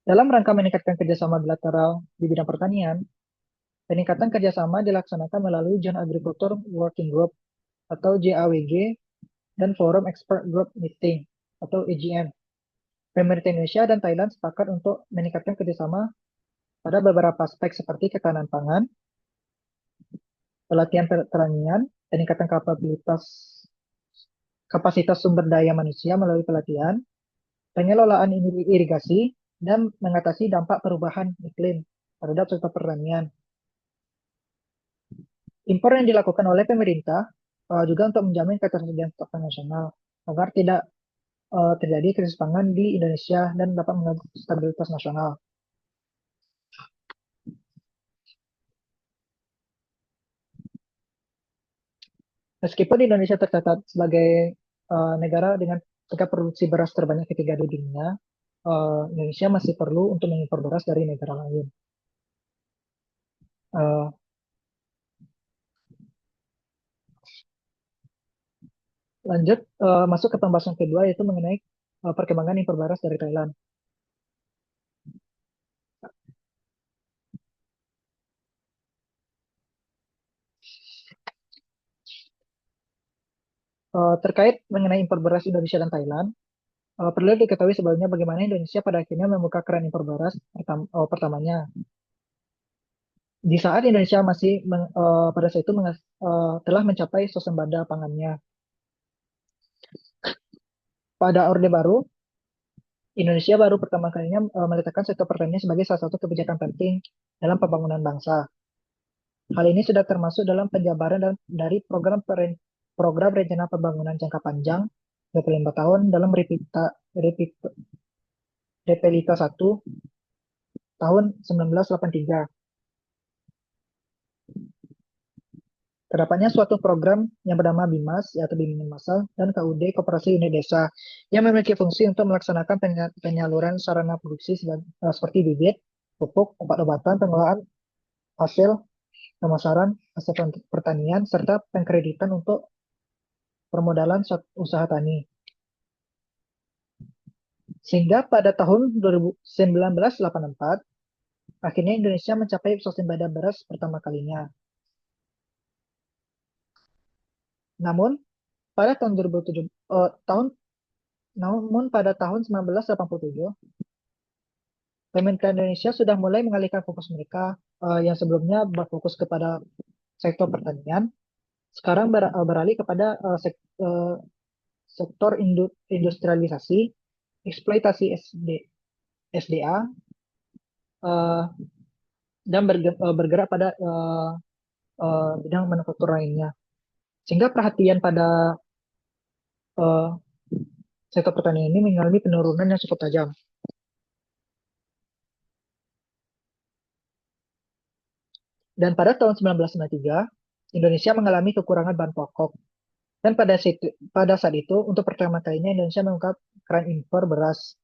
dalam rangka meningkatkan kerjasama bilateral di bidang pertanian, peningkatan kerjasama dilaksanakan melalui Joint Agriculture Working Group atau JAWG dan Forum Expert Group Meeting atau EGM. Pemerintah Indonesia dan Thailand sepakat untuk meningkatkan kerjasama pada beberapa aspek seperti ketahanan pangan, pelatihan pertanian, peningkatan kapasitas sumber daya manusia melalui pelatihan, pengelolaan irigasi, dan mengatasi dampak perubahan iklim terhadap sektor pertanian. Impor yang dilakukan oleh pemerintah juga untuk menjamin ketersediaan stok nasional agar tidak terjadi krisis pangan di Indonesia dan dapat mengganggu stabilitas nasional. Meskipun Indonesia tercatat sebagai negara dengan tingkat produksi beras terbanyak ketiga di dunia, Indonesia masih perlu untuk mengimpor beras dari negara lain. Uh, Lanjut masuk ke pembahasan kedua yaitu mengenai perkembangan impor beras dari Thailand. Terkait mengenai impor beras Indonesia dan Thailand, perlu diketahui sebelumnya bagaimana Indonesia pada akhirnya membuka keran impor beras pertamanya. Di saat Indonesia masih pada saat itu telah mencapai swasembada pangannya. Pada Orde Baru, Indonesia baru pertama kalinya meletakkan sektor pertanian sebagai salah satu kebijakan penting dalam pembangunan bangsa. Hal ini sudah termasuk dalam penjabaran dari program rencana pembangunan jangka panjang 25 tahun dalam Repelita 1 tahun 1983. Terdapannya suatu program yang bernama BIMAS, yaitu Bimbingan Massal, dan KUD, Koperasi Unit Desa, yang memiliki fungsi untuk melaksanakan penyaluran sarana produksi seperti bibit, pupuk, obat-obatan, pengelolaan hasil, pemasaran, hasil pertanian, serta pengkreditan untuk permodalan usaha tani. Sehingga pada tahun 1984, akhirnya Indonesia mencapai swasembada beras pertama kalinya. Namun, pada tahun 2007, namun pada tahun 1987, pemerintah Indonesia sudah mulai mengalihkan fokus mereka yang sebelumnya berfokus kepada sektor pertanian, sekarang beralih kepada sektor industrialisasi, eksploitasi SDA, uh, dan bergerak pada bidang manufaktur lainnya. Sehingga perhatian pada uh, sektor pertanian ini mengalami penurunan yang cukup tajam. Dan pada tahun 1993, Indonesia mengalami kekurangan bahan pokok. Dan pada saat itu, untuk pertama kalinya Indonesia membuka keran impor beras.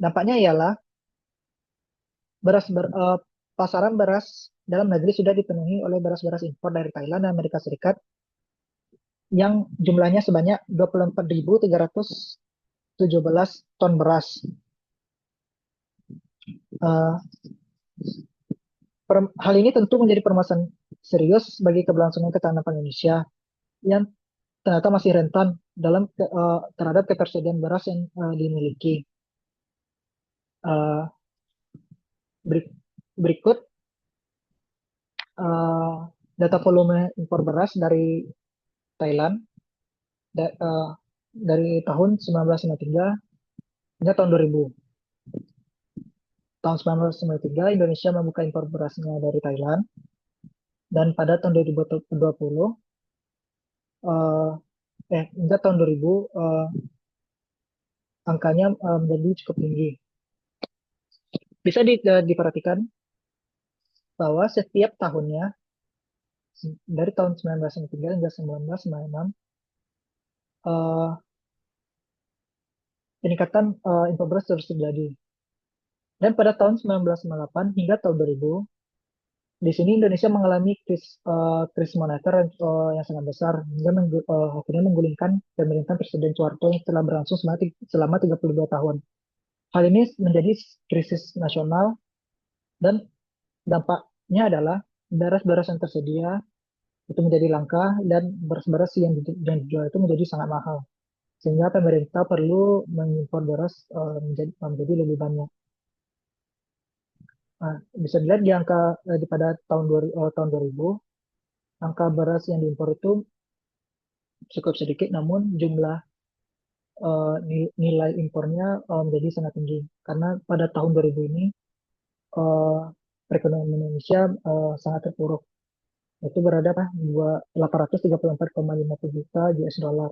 Dampaknya ialah beras pasaran beras dalam negeri sudah dipenuhi oleh beras-beras impor dari Thailand dan Amerika Serikat yang jumlahnya sebanyak 24.317 ton beras. Uh, Hal ini tentu menjadi permasalahan serius bagi keberlangsungan ketahanan pangan Indonesia yang ternyata masih rentan terhadap ketersediaan beras yang dimiliki. Uh, Berikut data volume impor beras dari Thailand da, uh, dari tahun 1993 hingga tahun 2000. Tahun 1993 Indonesia membuka impor berasnya dari Thailand dan pada tahun 2020 hingga tahun 2000 angkanya menjadi cukup tinggi. Bisa diperhatikan bahwa setiap tahunnya dari tahun 1993 hingga 1996 peningkatan impor beras terus terjadi. Dan pada tahun 1998 hingga tahun 2000 Di sini Indonesia mengalami krisis moneter yang sangat besar hingga akhirnya menggulingkan pemerintahan Presiden Soeharto yang telah berlangsung selama 32 tahun. Hal ini menjadi krisis nasional dan dampaknya adalah beras-beras yang tersedia itu menjadi langka dan beras-beras yang dijual itu menjadi sangat mahal. Sehingga pemerintah perlu mengimpor beras menjadi lebih banyak. Nah, bisa dilihat di angka pada tahun 2000, angka beras yang diimpor itu cukup sedikit, namun jumlah nilai impornya menjadi sangat tinggi. Karena pada tahun 2000 ini eh, perekonomian Indonesia sangat terpuruk. Itu berada pada 834,50 juta US dollar.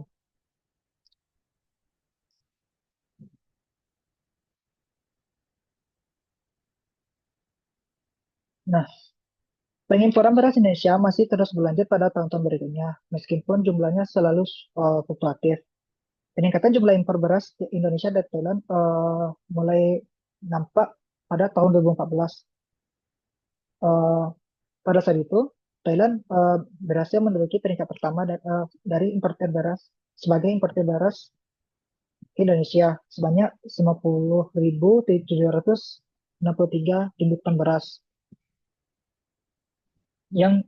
Nah, pengimporan beras Indonesia masih terus berlanjut pada tahun-tahun berikutnya, meskipun jumlahnya selalu fluktuatif. Peningkatan jumlah impor beras di Indonesia dan Thailand mulai nampak pada tahun 2014. Eh, pada saat itu, Thailand berhasil menduduki peringkat pertama dari importer beras sebagai importer beras ke Indonesia sebanyak 50.763 ribu ton beras yang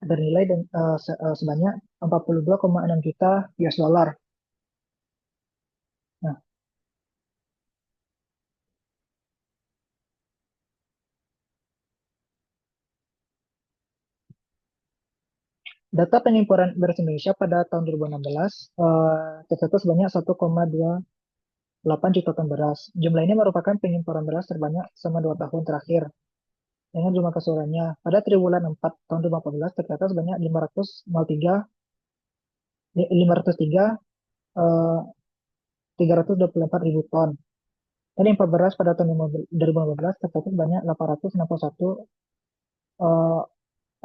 bernilai sebanyak 42,6 juta US dollar. Nah, data pengimporan beras Indonesia pada tahun 2016 tercatat sebanyak 1,28 juta ton beras. Jumlah ini merupakan pengimporan beras terbanyak selama 2 tahun terakhir. Dengan jumlah keseluruhannya, pada triwulan 4 tahun 2014 tercatat sebanyak 503 eh, 324 ribu ton. Dan impor beras pada tahun 2015 tercatat sebanyak 861 eh,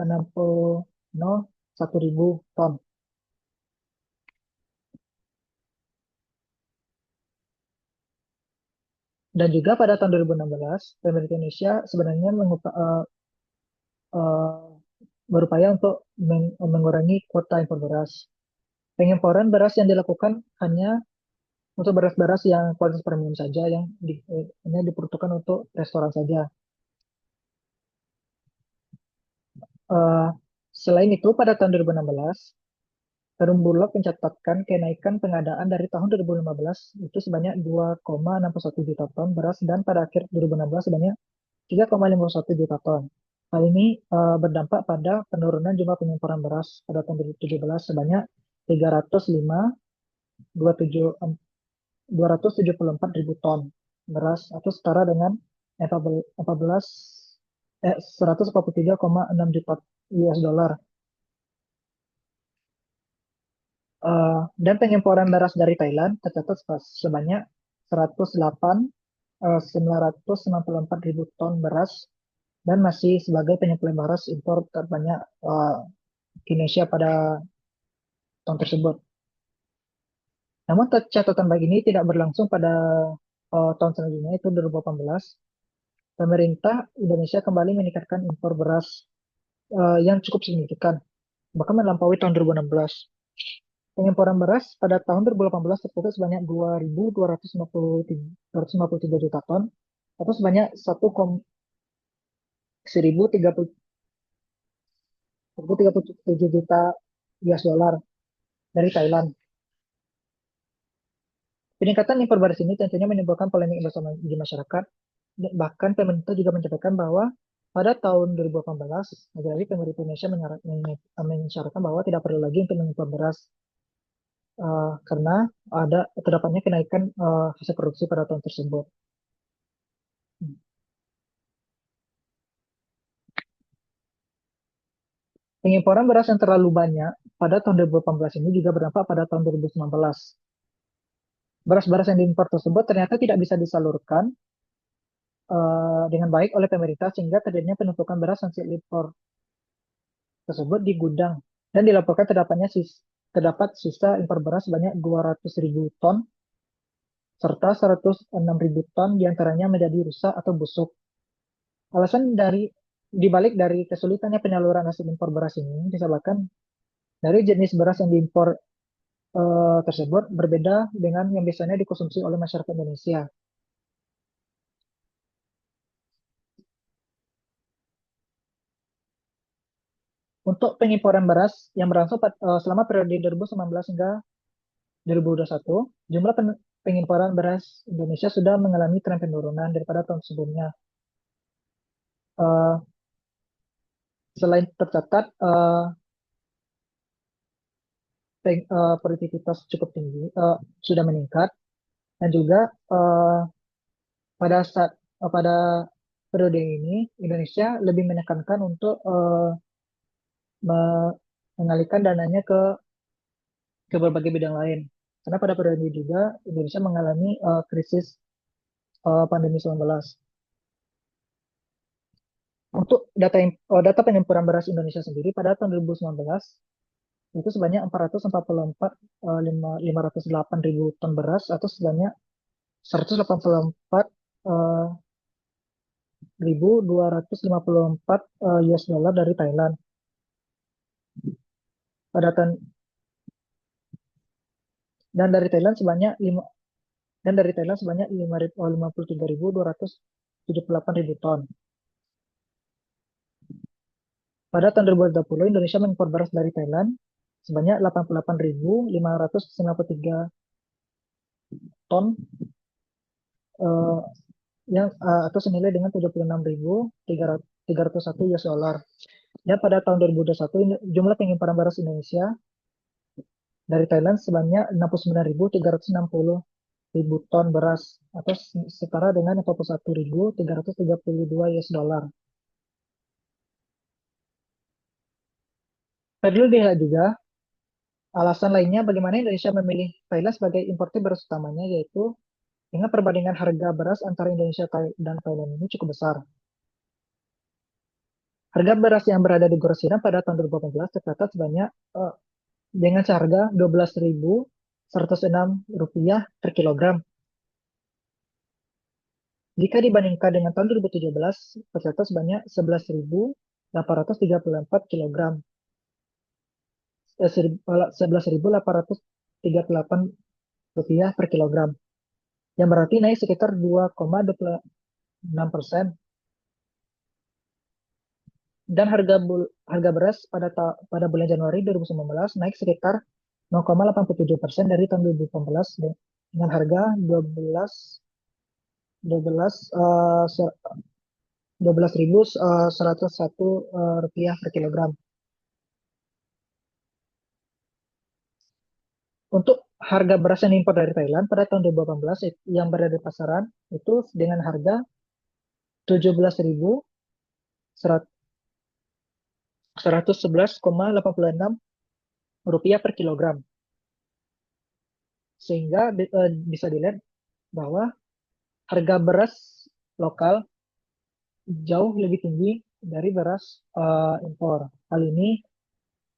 60 ribu ton. Dan juga pada tahun 2016, pemerintah Indonesia sebenarnya eh, berupaya untuk mengurangi kuota impor beras. Pengimporan beras yang dilakukan hanya untuk beras-beras yang kualitas premium saja, yang hanya diperuntukkan untuk restoran saja. Eh, Selain itu, pada tahun 2016, Perum Bulog mencatatkan kenaikan pengadaan dari tahun 2015 itu sebanyak 2,61 juta ton beras dan pada akhir 2016 sebanyak 3,51 juta ton. Hal ini berdampak pada penurunan jumlah pengimporan beras pada tahun 2017 sebanyak 374 ribu ton beras atau setara dengan 14 143,6 juta US dollar. Dan pengimporan beras dari Thailand tercatat sebanyak 964 ribu ton beras dan masih sebagai penyuplai beras impor terbanyak di Indonesia pada tahun tersebut. Namun catatan baik ini tidak berlangsung pada tahun selanjutnya, itu 2018. Pemerintah Indonesia kembali meningkatkan impor beras yang cukup signifikan, bahkan melampaui tahun 2016. Pengimporan beras pada tahun 2018 tercatat sebanyak 2.253 juta ton, atau sebanyak 1.1037 juta US dollar dari Thailand. Peningkatan impor beras ini tentunya menimbulkan polemik bersama di masyarakat. Bahkan pemerintah juga menyampaikan bahwa pada tahun 2018, lagi pemerintah Indonesia mensyaratkan bahwa tidak perlu lagi untuk mengimpor beras karena terdapatnya kenaikan hasil produksi pada tahun tersebut. Pengimporan beras yang terlalu banyak pada tahun 2018 ini juga berdampak pada tahun 2019. Beras-beras yang diimpor tersebut ternyata tidak bisa disalurkan dengan baik oleh pemerintah sehingga terjadinya penumpukan beras hasil impor tersebut di gudang dan dilaporkan terdapat sisa impor beras sebanyak 200 ribu ton serta 106 ribu ton diantaranya menjadi rusak atau busuk. Alasan dari di balik dari kesulitannya penyaluran hasil impor beras ini disebabkan dari jenis beras yang diimpor tersebut berbeda dengan yang biasanya dikonsumsi oleh masyarakat Indonesia. Untuk pengimporan beras yang berlangsung selama periode 2019 hingga 2021, jumlah pengimporan beras Indonesia sudah mengalami tren penurunan daripada tahun sebelumnya. Eh, Selain tercatat produktivitas cukup tinggi, sudah meningkat, dan juga eh, pada periode ini Indonesia lebih menekankan untuk mengalihkan dananya ke berbagai bidang lain. Karena pada periode ini juga Indonesia mengalami krisis pandemi 19. Untuk data pengimpuran beras Indonesia sendiri pada tahun 2019 itu sebanyak 444 508 ribu ton beras atau sebanyak 184 eh, 1.254 US dollar dari Thailand. Pada tahun dan dari Thailand sebanyak 5 dan dari Thailand sebanyak 53.278 ribu ton. Pada tahun 2020 Indonesia mengimpor beras dari Thailand sebanyak 88.593 ton eh, atau senilai dengan 76.301 US dollar. Dan pada tahun 2021 jumlah pengimparan beras Indonesia dari Thailand sebanyak 69.360 ribu ton beras atau setara dengan 41.332 US dollar. Perlu dilihat juga alasan lainnya bagaimana Indonesia memilih Thailand sebagai importer beras utamanya, yaitu dengan perbandingan harga beras antara Indonesia dan Thailand ini cukup besar. Harga beras yang berada di grosiran pada tahun 2018 tercatat sebanyak dengan seharga Rp12.106 per kilogram. Jika dibandingkan dengan tahun 2017, tercatat sebanyak 11.834 kilogram. 11.838 rupiah per kilogram. Yang berarti naik sekitar 2,26%. Dan harga beras pada bulan Januari 2019 naik sekitar 0,87% dari tahun 2018 dengan harga 12 12 12.101 rupiah per kilogram. Untuk harga beras yang diimpor dari Thailand pada tahun 2018 yang berada di pasaran itu dengan harga 17.111,86 rupiah per kilogram. Sehingga bisa dilihat bahwa harga beras lokal jauh lebih tinggi dari beras impor. Hal ini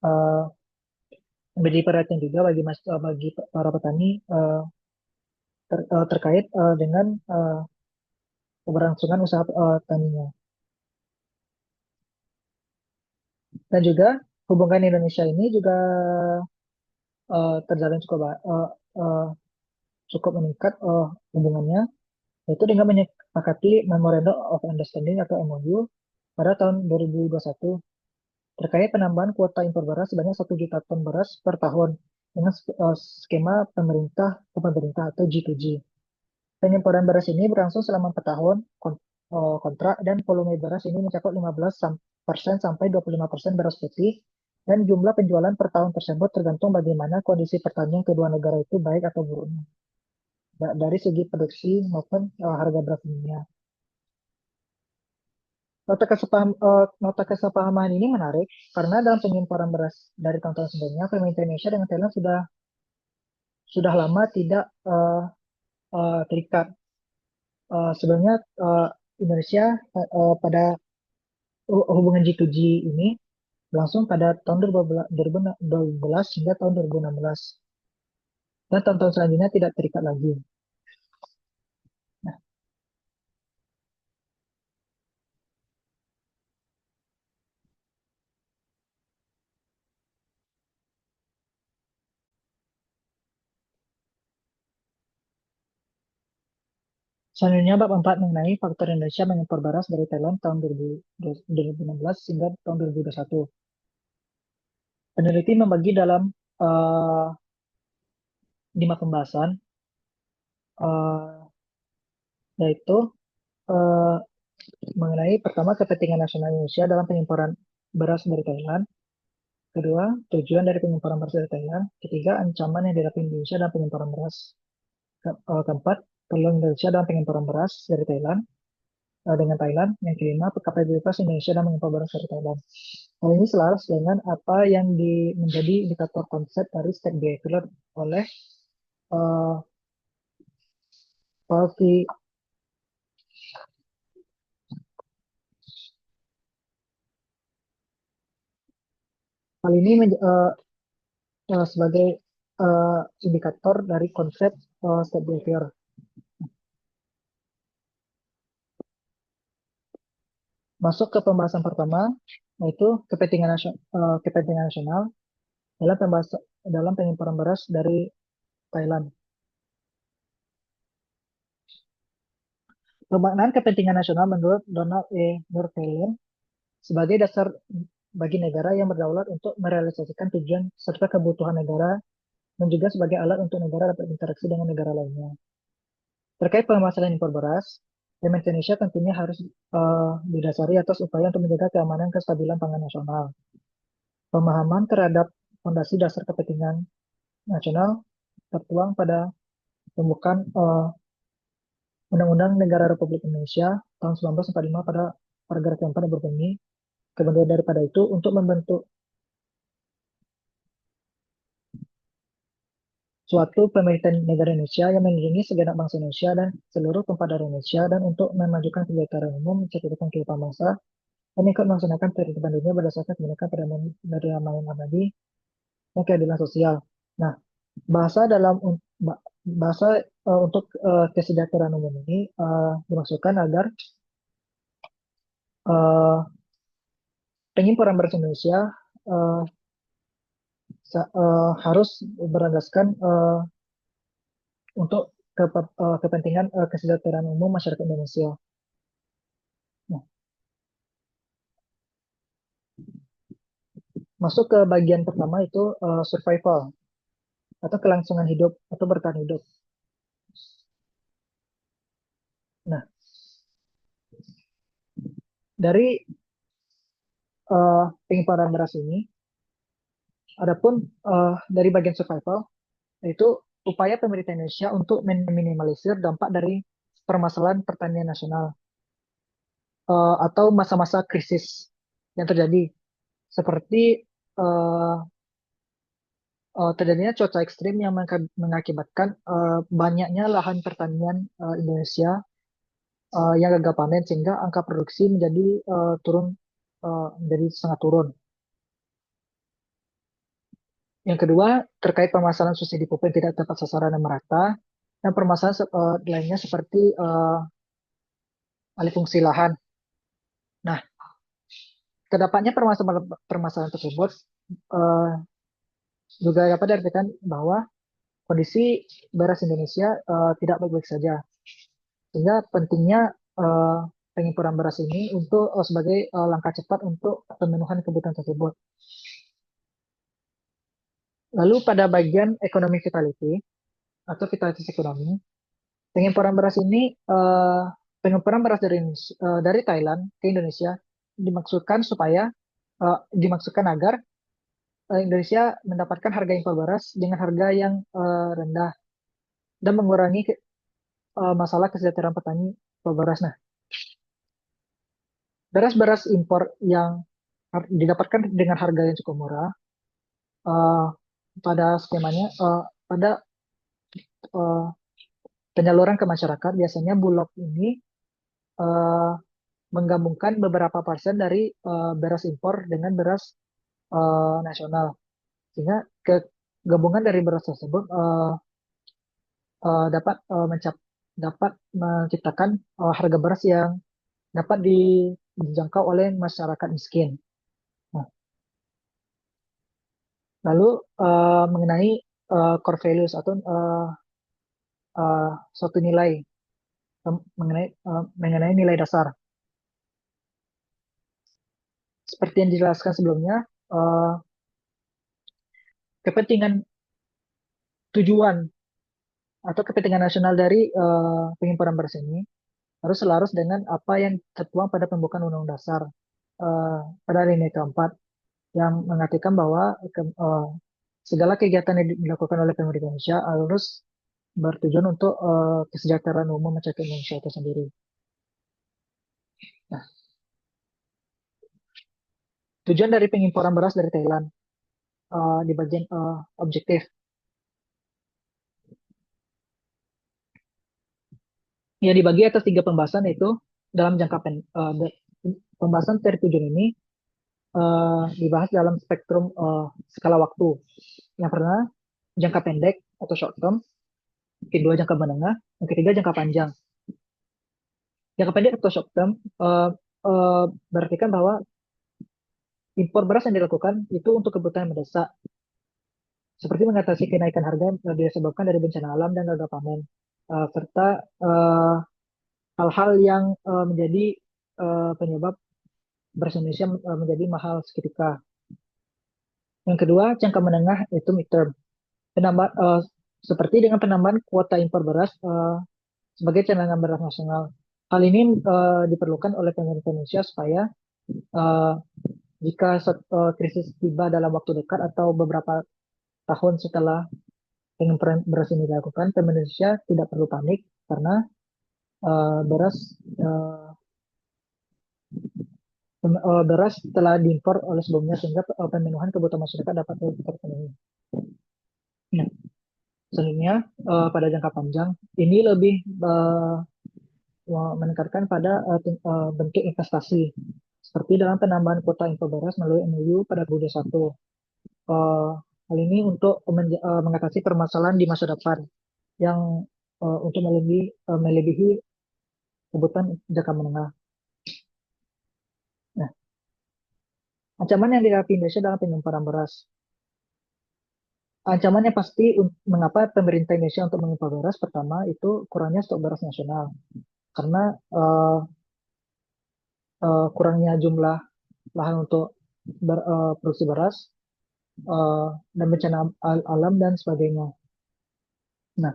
uh, menjadi perhatian juga bagi para petani terkait dengan keberlangsungan usaha taninya. Dan juga hubungan Indonesia ini juga terjalin uh, cukup meningkat hubungannya, yaitu dengan menyepakati Memorandum of Understanding atau MOU pada tahun 2021 terkait penambahan kuota impor beras sebanyak 1 juta ton beras per tahun dengan skema pemerintah ke pemerintah atau G2G. Pengimporan beras ini berlangsung selama 4 tahun kontrak dan volume beras ini mencapai 15% sampai 25% beras putih dan jumlah penjualan per tahun tersebut tergantung bagaimana kondisi pertanian kedua negara itu baik atau buruknya dari segi produksi maupun harga beras dunia. Nota kesepahaman ini menarik karena dalam pengimporan beras dari tahun-tahun sebelumnya, pemerintah Indonesia dengan Thailand sudah lama tidak terikat. Sebelumnya Indonesia pada hubungan G2G ini berlangsung pada tahun 2012 hingga tahun 2016 dan tahun-tahun selanjutnya tidak terikat lagi. Nah, Selanjutnya bab 4 mengenai faktor Indonesia mengimpor beras dari Thailand tahun 2016 hingga tahun 2021. Peneliti membagi dalam eh, 5 pembahasan, eh, yaitu eh, mengenai pertama kepentingan nasional Indonesia dalam pengimporan beras dari Thailand, kedua tujuan dari pengimporan beras dari Thailand, ketiga ancaman yang dihadapi Indonesia dalam pengimporan beras, keempat peluang Indonesia dalam pengimporan beras dari Thailand dengan Thailand, yang kelima kapabilitas Indonesia dalam mengimpor beras dari Thailand. Hal ini selaras dengan apa yang menjadi indikator konsep dari state behavior oleh uh, Paul V. Hal ini sebagai indikator dari konsep state behavior. Masuk ke pembahasan pertama, yaitu kepentingan nasional dalam pengimporan beras dari Thailand. Pemaknaan kepentingan nasional menurut Donald E. Nurvelen sebagai dasar bagi negara yang berdaulat untuk merealisasikan tujuan serta kebutuhan negara dan juga sebagai alat untuk negara dapat berinteraksi dengan negara lainnya. Terkait permasalahan impor beras, Kementerian Indonesia tentunya harus didasari atas upaya untuk menjaga keamanan kestabilan pangan nasional. Pemahaman terhadap fondasi dasar kepentingan nasional tertuang pada pembukaan Undang-Undang Negara Republik Indonesia tahun 1945 pada paragraf keempat yang berbunyi, kemudian daripada itu untuk membentuk suatu pemerintahan negara Indonesia yang melindungi segenap bangsa Indonesia dan seluruh tumpah darah Indonesia dan untuk memajukan kesejahteraan umum, menciptakan kehidupan bangsa, dan ikut melaksanakan kehidupan dunia berdasarkan kebinekaan pada perdamaian abadi dan keadilan sosial. Nah, bahasa dalam bahasa untuk kesejahteraan umum ini dimaksudkan agar uh, pengimporan beras Indonesia uh, harus berlandaskan untuk kepentingan kesejahteraan umum masyarakat Indonesia. Nah, masuk ke bagian pertama itu survival atau kelangsungan hidup atau bertahan hidup. Nah, dari pengimpanan beras ini, adapun dari bagian survival, yaitu upaya pemerintah Indonesia untuk meminimalisir dampak dari permasalahan pertanian nasional atau masa-masa krisis yang terjadi, seperti uh, terjadinya cuaca ekstrim yang mengakibatkan banyaknya lahan pertanian Indonesia yang gagal panen sehingga angka produksi menjadi turun menjadi sangat turun. Yang kedua, terkait permasalahan subsidi pupuk yang tidak tepat sasaran dan merata, dan permasalahan lainnya seperti alih fungsi lahan. Nah, terdapatnya permasalahan tersebut eh, juga dapat diartikan bahwa kondisi beras Indonesia tidak baik-baik saja. Sehingga pentingnya eh, pengimporan beras ini untuk sebagai langkah cepat untuk pemenuhan kebutuhan tersebut. Lalu pada bagian ekonomi vitality atau vitalitas ekonomi, pengimporan beras ini pengimporan beras dari Thailand ke Indonesia dimaksudkan agar Indonesia mendapatkan harga impor beras dengan harga yang rendah dan mengurangi masalah kesejahteraan petani impor beras. Nah, beras-beras impor yang didapatkan dengan harga yang cukup murah eh, pada skemanya pada eh, penyaluran ke masyarakat biasanya Bulog ini eh, menggabungkan beberapa persen dari beras impor dengan beras nasional sehingga gabungan dari beras tersebut dapat menciptakan harga beras yang dapat dijangkau oleh masyarakat miskin. Nah, lalu mengenai core values atau suatu nilai. mengenai nilai dasar. Seperti yang dijelaskan sebelumnya, eh, kepentingan tujuan atau kepentingan nasional dari pengimpunan beras ini harus selaras dengan apa yang tertuang pada pembukaan Undang-Undang Dasar eh, pada alinea keempat yang mengatakan bahwa segala kegiatan yang dilakukan oleh pemerintah Indonesia harus bertujuan untuk kesejahteraan umum masyarakat Indonesia itu sendiri. Nah, tujuan dari pengimporan beras dari Thailand di bagian objektif. Ya dibagi atas tiga pembahasan yaitu dalam jangka pembahasan dari tujuan ini dibahas dalam spektrum skala waktu. Yang pertama jangka pendek atau short term, kedua jangka menengah, yang ketiga jangka panjang. Jangka pendek atau short term uh, berarti kan bahwa impor beras yang dilakukan itu untuk kebutuhan mendesak, seperti mengatasi kenaikan harga yang disebabkan dari bencana alam dan gagal panen, serta hal-hal yang menjadi penyebab beras Indonesia menjadi mahal seketika. Yang kedua, jangka menengah itu midterm. Penambah, seperti dengan penambahan kuota impor beras sebagai cadangan beras nasional. Hal ini diperlukan oleh pemerintah Indonesia supaya uh, jika krisis tiba dalam waktu dekat atau beberapa tahun setelah pengimporan beras ini dilakukan, pemerintah Indonesia tidak perlu panik karena beras beras telah diimpor oleh sebelumnya sehingga pemenuhan kebutuhan masyarakat dapat terpenuhi. Nah, selanjutnya pada jangka panjang ini lebih meningkatkan pada bentuk investasi seperti dalam penambahan kuota impor beras melalui MOU pada 2021. Hal ini untuk mengatasi permasalahan di masa depan yang untuk melebihi kebutuhan jangka menengah. Nah, ancaman yang dihadapi Indonesia dalam penyimpanan beras. Ancamannya pasti mengapa pemerintah Indonesia untuk mengimpor beras. Pertama itu kurangnya stok beras nasional karena kurangnya jumlah lahan untuk produksi beras dan bencana alam dan sebagainya. Nah,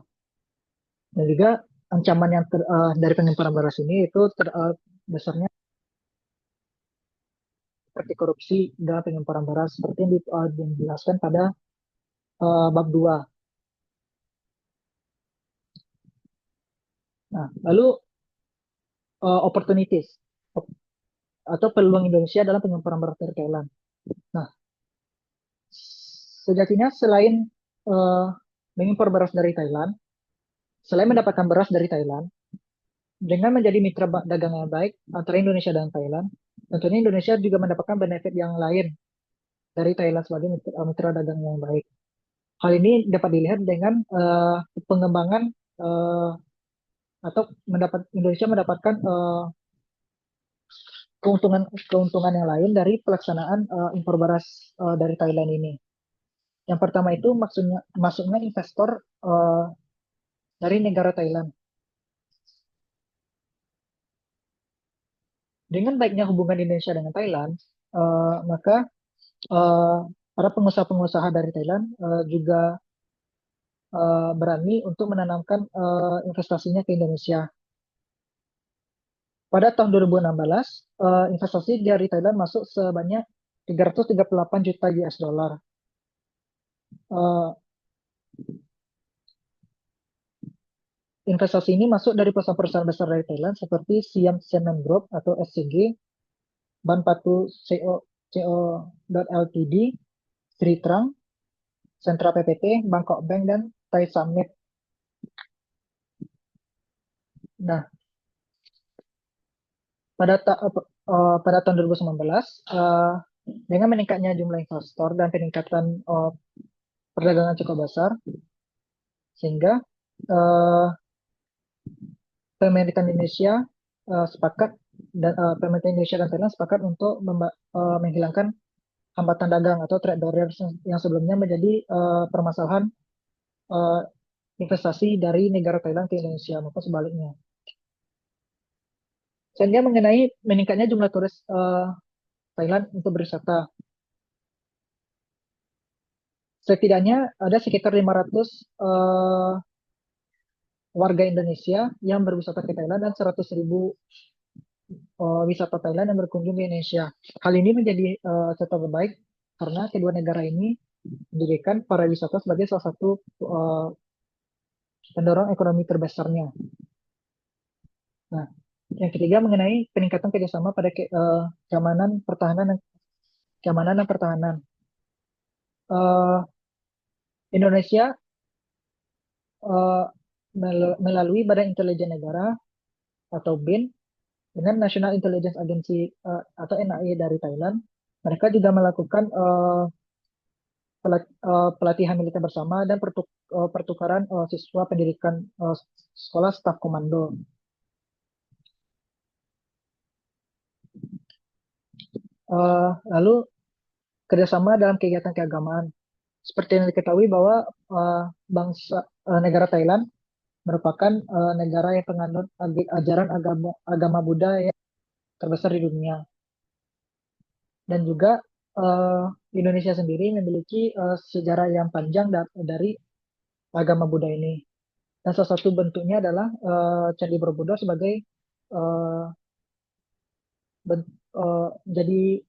dan juga ancaman yang dari penyimpanan beras ini itu dasarnya seperti korupsi dalam penyimpanan beras seperti yang dijelaskan pada bab 2. Nah, lalu opportunities atau peluang Indonesia dalam penyimpanan beras dari Thailand. Nah, sejatinya selain uh, mengimpor beras dari Thailand, selain mendapatkan beras dari Thailand, dengan menjadi mitra dagang yang baik antara Indonesia dan Thailand, tentunya Indonesia juga mendapatkan benefit yang lain dari Thailand sebagai mitra dagang yang baik. Hal ini dapat dilihat dengan pengembangan uh, atau Indonesia mendapatkan keuntungan keuntungan yang lain dari pelaksanaan impor beras dari Thailand ini. Yang pertama itu masuknya investor dari negara Thailand. Dengan baiknya hubungan Indonesia dengan Thailand, maka uh, para pengusaha-pengusaha dari Thailand juga berani untuk menanamkan investasinya ke Indonesia. Pada tahun 2016, investasi dari Thailand masuk sebanyak 338 juta US dollar. Investasi ini masuk dari perusahaan-perusahaan besar dari Thailand seperti Siam Cement Group atau SCG, Banpatu Co. Ltd, Sri Trang, Sentra PPT, Bangkok Bank, dan Thai Summit. Nah, pada tahun 2019, dengan meningkatnya jumlah investor dan peningkatan perdagangan cukup besar, sehingga uh, pemerintah Indonesia sepakat dan pemerintah Indonesia dan Thailand sepakat untuk menghilangkan hambatan dagang atau trade barriers yang sebelumnya menjadi permasalahan uh, investasi dari negara Thailand ke Indonesia maupun sebaliknya. Sehingga mengenai meningkatnya jumlah turis Thailand untuk berwisata. Setidaknya ada sekitar 500 warga Indonesia yang berwisata ke Thailand dan 100.000 wisata Thailand yang berkunjung ke Indonesia. Hal ini menjadi catatan baik karena kedua negara ini menjadikan para wisata sebagai salah satu pendorong ekonomi terbesarnya. Nah, yang ketiga mengenai peningkatan kerjasama pada keamanan pertahanan dan pertahanan. Eh, Indonesia eh, melalui Badan Intelijen Negara atau BIN dengan National Intelligence Agency atau NAI dari Thailand, mereka juga melakukan pelatihan militer bersama dan pertukaran siswa pendidikan sekolah staf komando. Lalu kerjasama dalam kegiatan keagamaan. Seperti yang diketahui bahwa negara Thailand merupakan negara yang penganut ajaran agama Buddha yang terbesar di dunia. Dan juga eh, Indonesia sendiri memiliki sejarah yang panjang dari agama Buddha ini. Dan salah satu bentuknya adalah Candi Borobudur sebagai eh, ben- jadi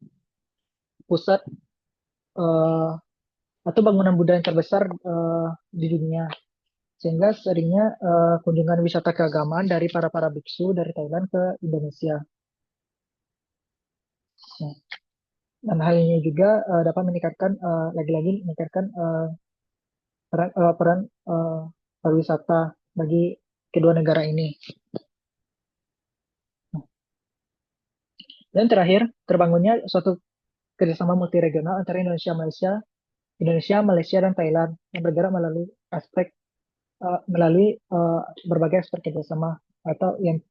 pusat eh, atau bangunan Buddha yang terbesar di dunia. Sehingga seringnya kunjungan wisata keagamaan dari para biksu dari Thailand ke Indonesia. Nah, dan hal ini juga dapat meningkatkan lagi-lagi meningkatkan peran pariwisata bagi kedua negara ini. Dan terakhir, terbangunnya suatu kerjasama multiregional antara Indonesia, Malaysia, dan Thailand yang bergerak melalui berbagai aspek kerjasama atau yang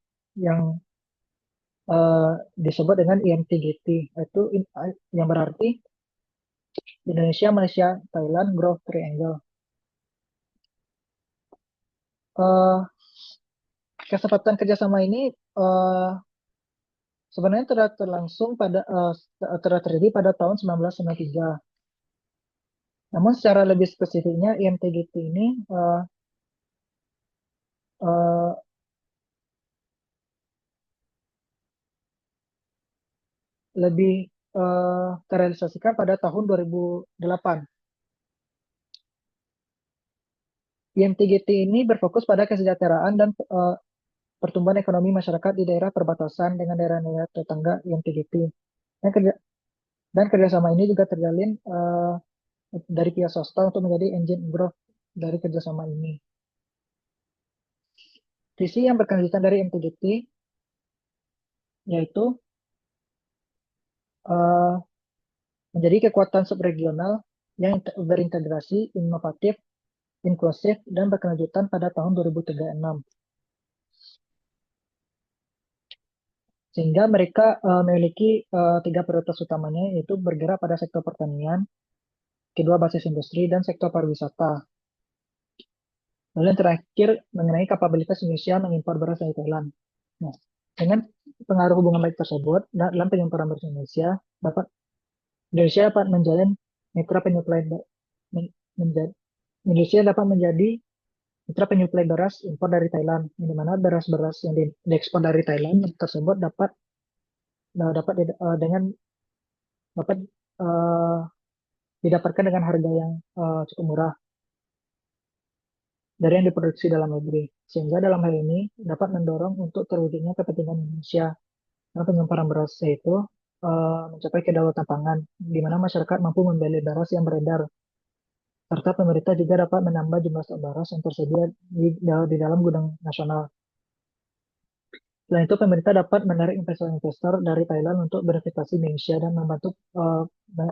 disebut dengan IMTGT, yaitu yang berarti Indonesia, Malaysia, Thailand Growth Triangle. Eh, Kesempatan kerjasama ini eh, sebenarnya telah terjadi pada tahun 1993. Namun secara lebih spesifiknya IMTGT ini eh, lebih terrealisasikan pada tahun 2008. IMTGT ini berfokus pada kesejahteraan dan pertumbuhan ekonomi masyarakat di daerah perbatasan dengan daerah-daerah tetangga IMTGT. Dan, dan kerjasama ini juga terjalin dari pihak swasta untuk menjadi engine growth dari kerjasama ini. Visi yang berkelanjutan dari MTGT yaitu eh, menjadi kekuatan subregional yang berintegrasi, inovatif, inklusif, dan berkelanjutan pada tahun 2036. Sehingga mereka memiliki tiga prioritas utamanya, yaitu bergerak pada sektor pertanian, kedua basis industri, dan sektor pariwisata. Lalu yang terakhir mengenai kapabilitas Indonesia mengimpor beras dari Thailand. Nah, dengan pengaruh hubungan baik tersebut dalam penyimpanan beras Indonesia dapat menjalin mitra penyuplai menjadi Indonesia dapat menjadi mitra penyuplai beras impor dari Thailand, di mana beras-beras yang diekspor dari Thailand tersebut dapat dengan dapat eh, didapatkan dengan harga yang cukup murah dari yang diproduksi dalam negeri, sehingga dalam hal ini dapat mendorong untuk terwujudnya kepentingan Indonesia dalam penyimpanan beras, yaitu mencapai kedaulatan pangan, di mana masyarakat mampu membeli beras yang beredar, serta pemerintah juga dapat menambah jumlah stok beras yang tersedia di dalam gudang nasional. Selain itu, pemerintah dapat menarik investor-investor dari Thailand untuk berinvestasi di Indonesia dan membantu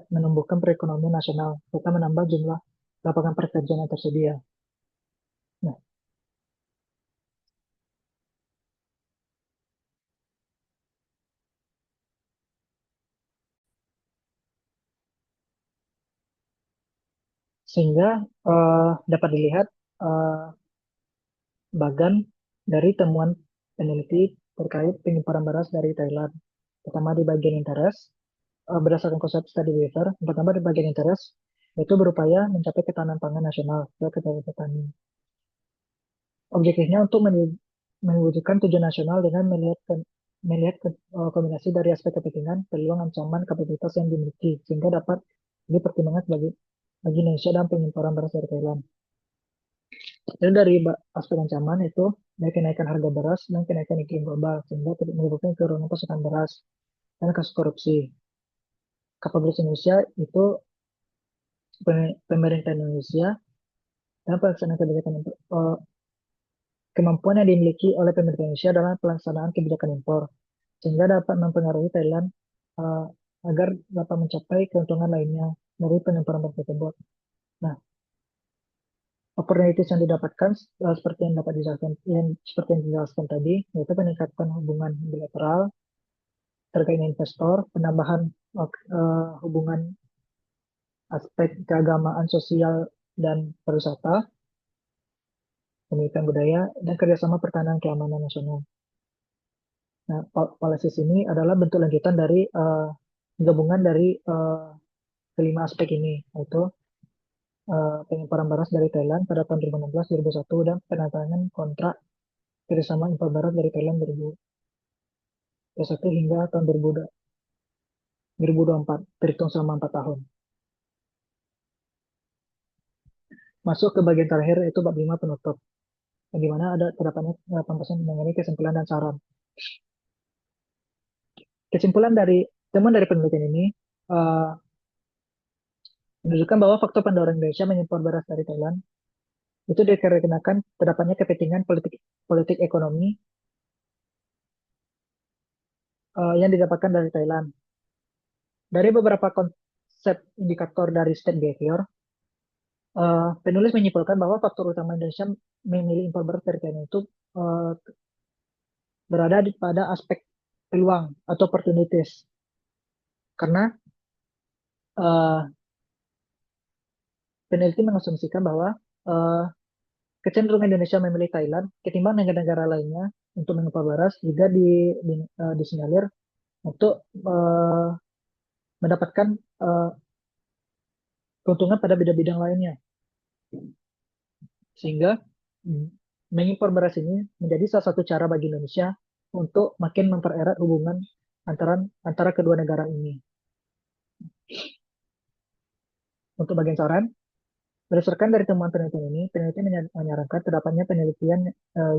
menumbuhkan perekonomian nasional, serta menambah jumlah lapangan pekerjaan yang tersedia. Nah, sehingga dapat dilihat bagan dari temuan peneliti terkait penyimpanan beras dari Thailand. Pertama di bagian interest, berdasarkan konsep study waiver, yang pertama di bagian interest, yaitu berupaya mencapai ketahanan pangan nasional ke petani. Objektifnya untuk mewujudkan tujuan nasional dengan melihat kombinasi dari aspek kepentingan, peluang, ancaman, kapasitas yang dimiliki, sehingga dapat dipertimbangkan bagi Indonesia dalam penyimpanan beras dari Thailand. Jadi dari aspek ancaman itu, dari kenaikan harga beras dan kenaikan iklim global, sehingga menyebabkan penurunan pasokan beras dan kasus korupsi. Kapabilitas Indonesia itu pemerintah Indonesia dan pelaksanaan kebijakan kemampuan yang dimiliki oleh pemerintah Indonesia dalam pelaksanaan kebijakan impor, sehingga dapat mempengaruhi Thailand uh, agar dapat mencapai keuntungan lainnya dari penyimpanan beras tersebut. Nah, opportunities yang didapatkan seperti yang dapat dijelaskan, seperti yang dijelaskan tadi, yaitu peningkatan hubungan bilateral terkait investor, penambahan hubungan aspek keagamaan, sosial, dan pariwisata, pendidikan budaya, dan kerjasama pertahanan keamanan nasional. Nah, policies ini adalah bentuk lanjutan dari gabungan dari kelima aspek ini, yaitu pengimparan beras dari Thailand pada tahun 2016-2021 dan penandatanganan kontrak kerjasama impor beras dari Thailand 2021 hingga tahun 2024, terhitung selama 4 tahun. Masuk ke bagian terakhir, yaitu bab 5 penutup, yang dimana ada terdapatnya pembahasan mengenai kesimpulan dan saran. Kesimpulan dari temuan dari penelitian ini uh, menunjukkan bahwa faktor pendorong Indonesia mengimpor beras dari Thailand itu dikarenakan terdapatnya kepentingan politik ekonomi yang didapatkan dari Thailand. Dari beberapa konsep indikator dari state behavior, penulis menyimpulkan bahwa faktor utama Indonesia memilih impor beras dari Thailand itu uh, berada pada aspek peluang atau opportunities. Karena uh, peneliti mengasumsikan bahwa uh, kecenderungan Indonesia memilih Thailand ketimbang negara-negara lainnya untuk mengimpor beras juga disinyalir untuk mendapatkan uh, keuntungan pada bidang-bidang lainnya. Sehingga mm, mengimpor beras ini menjadi salah satu cara bagi Indonesia untuk makin mempererat hubungan antara kedua negara ini. Untuk bagian saran, berdasarkan dari temuan penelitian ini, peneliti menyarankan terdapatnya penelitian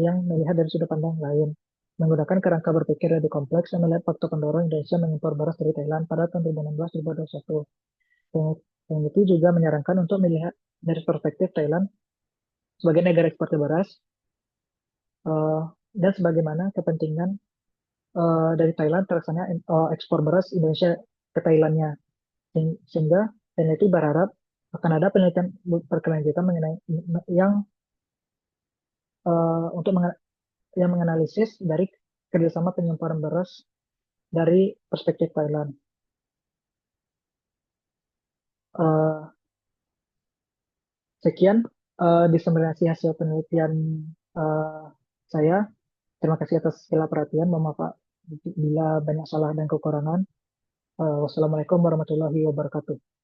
yang melihat dari sudut pandang lain, menggunakan kerangka berpikir lebih kompleks yang melihat faktor pendorong Indonesia mengimpor beras dari Thailand pada tahun 2016-2021. Peneliti juga menyarankan untuk melihat dari perspektif Thailand sebagai negara eksportir beras uh, dan sebagaimana kepentingan dari Thailand terlaksana ekspor beras Indonesia ke Thailandnya. Sehingga peneliti berharap akan ada penelitian berkelanjutan mengenai yang untuk yang menganalisis dari kerjasama penyimpanan beras dari perspektif Thailand. Uh, Sekian diseminasi hasil penelitian uh, saya. Terima kasih atas segala perhatian. Mohon maaf bila banyak salah dan kekurangan. Wassalamualaikum warahmatullahi wabarakatuh.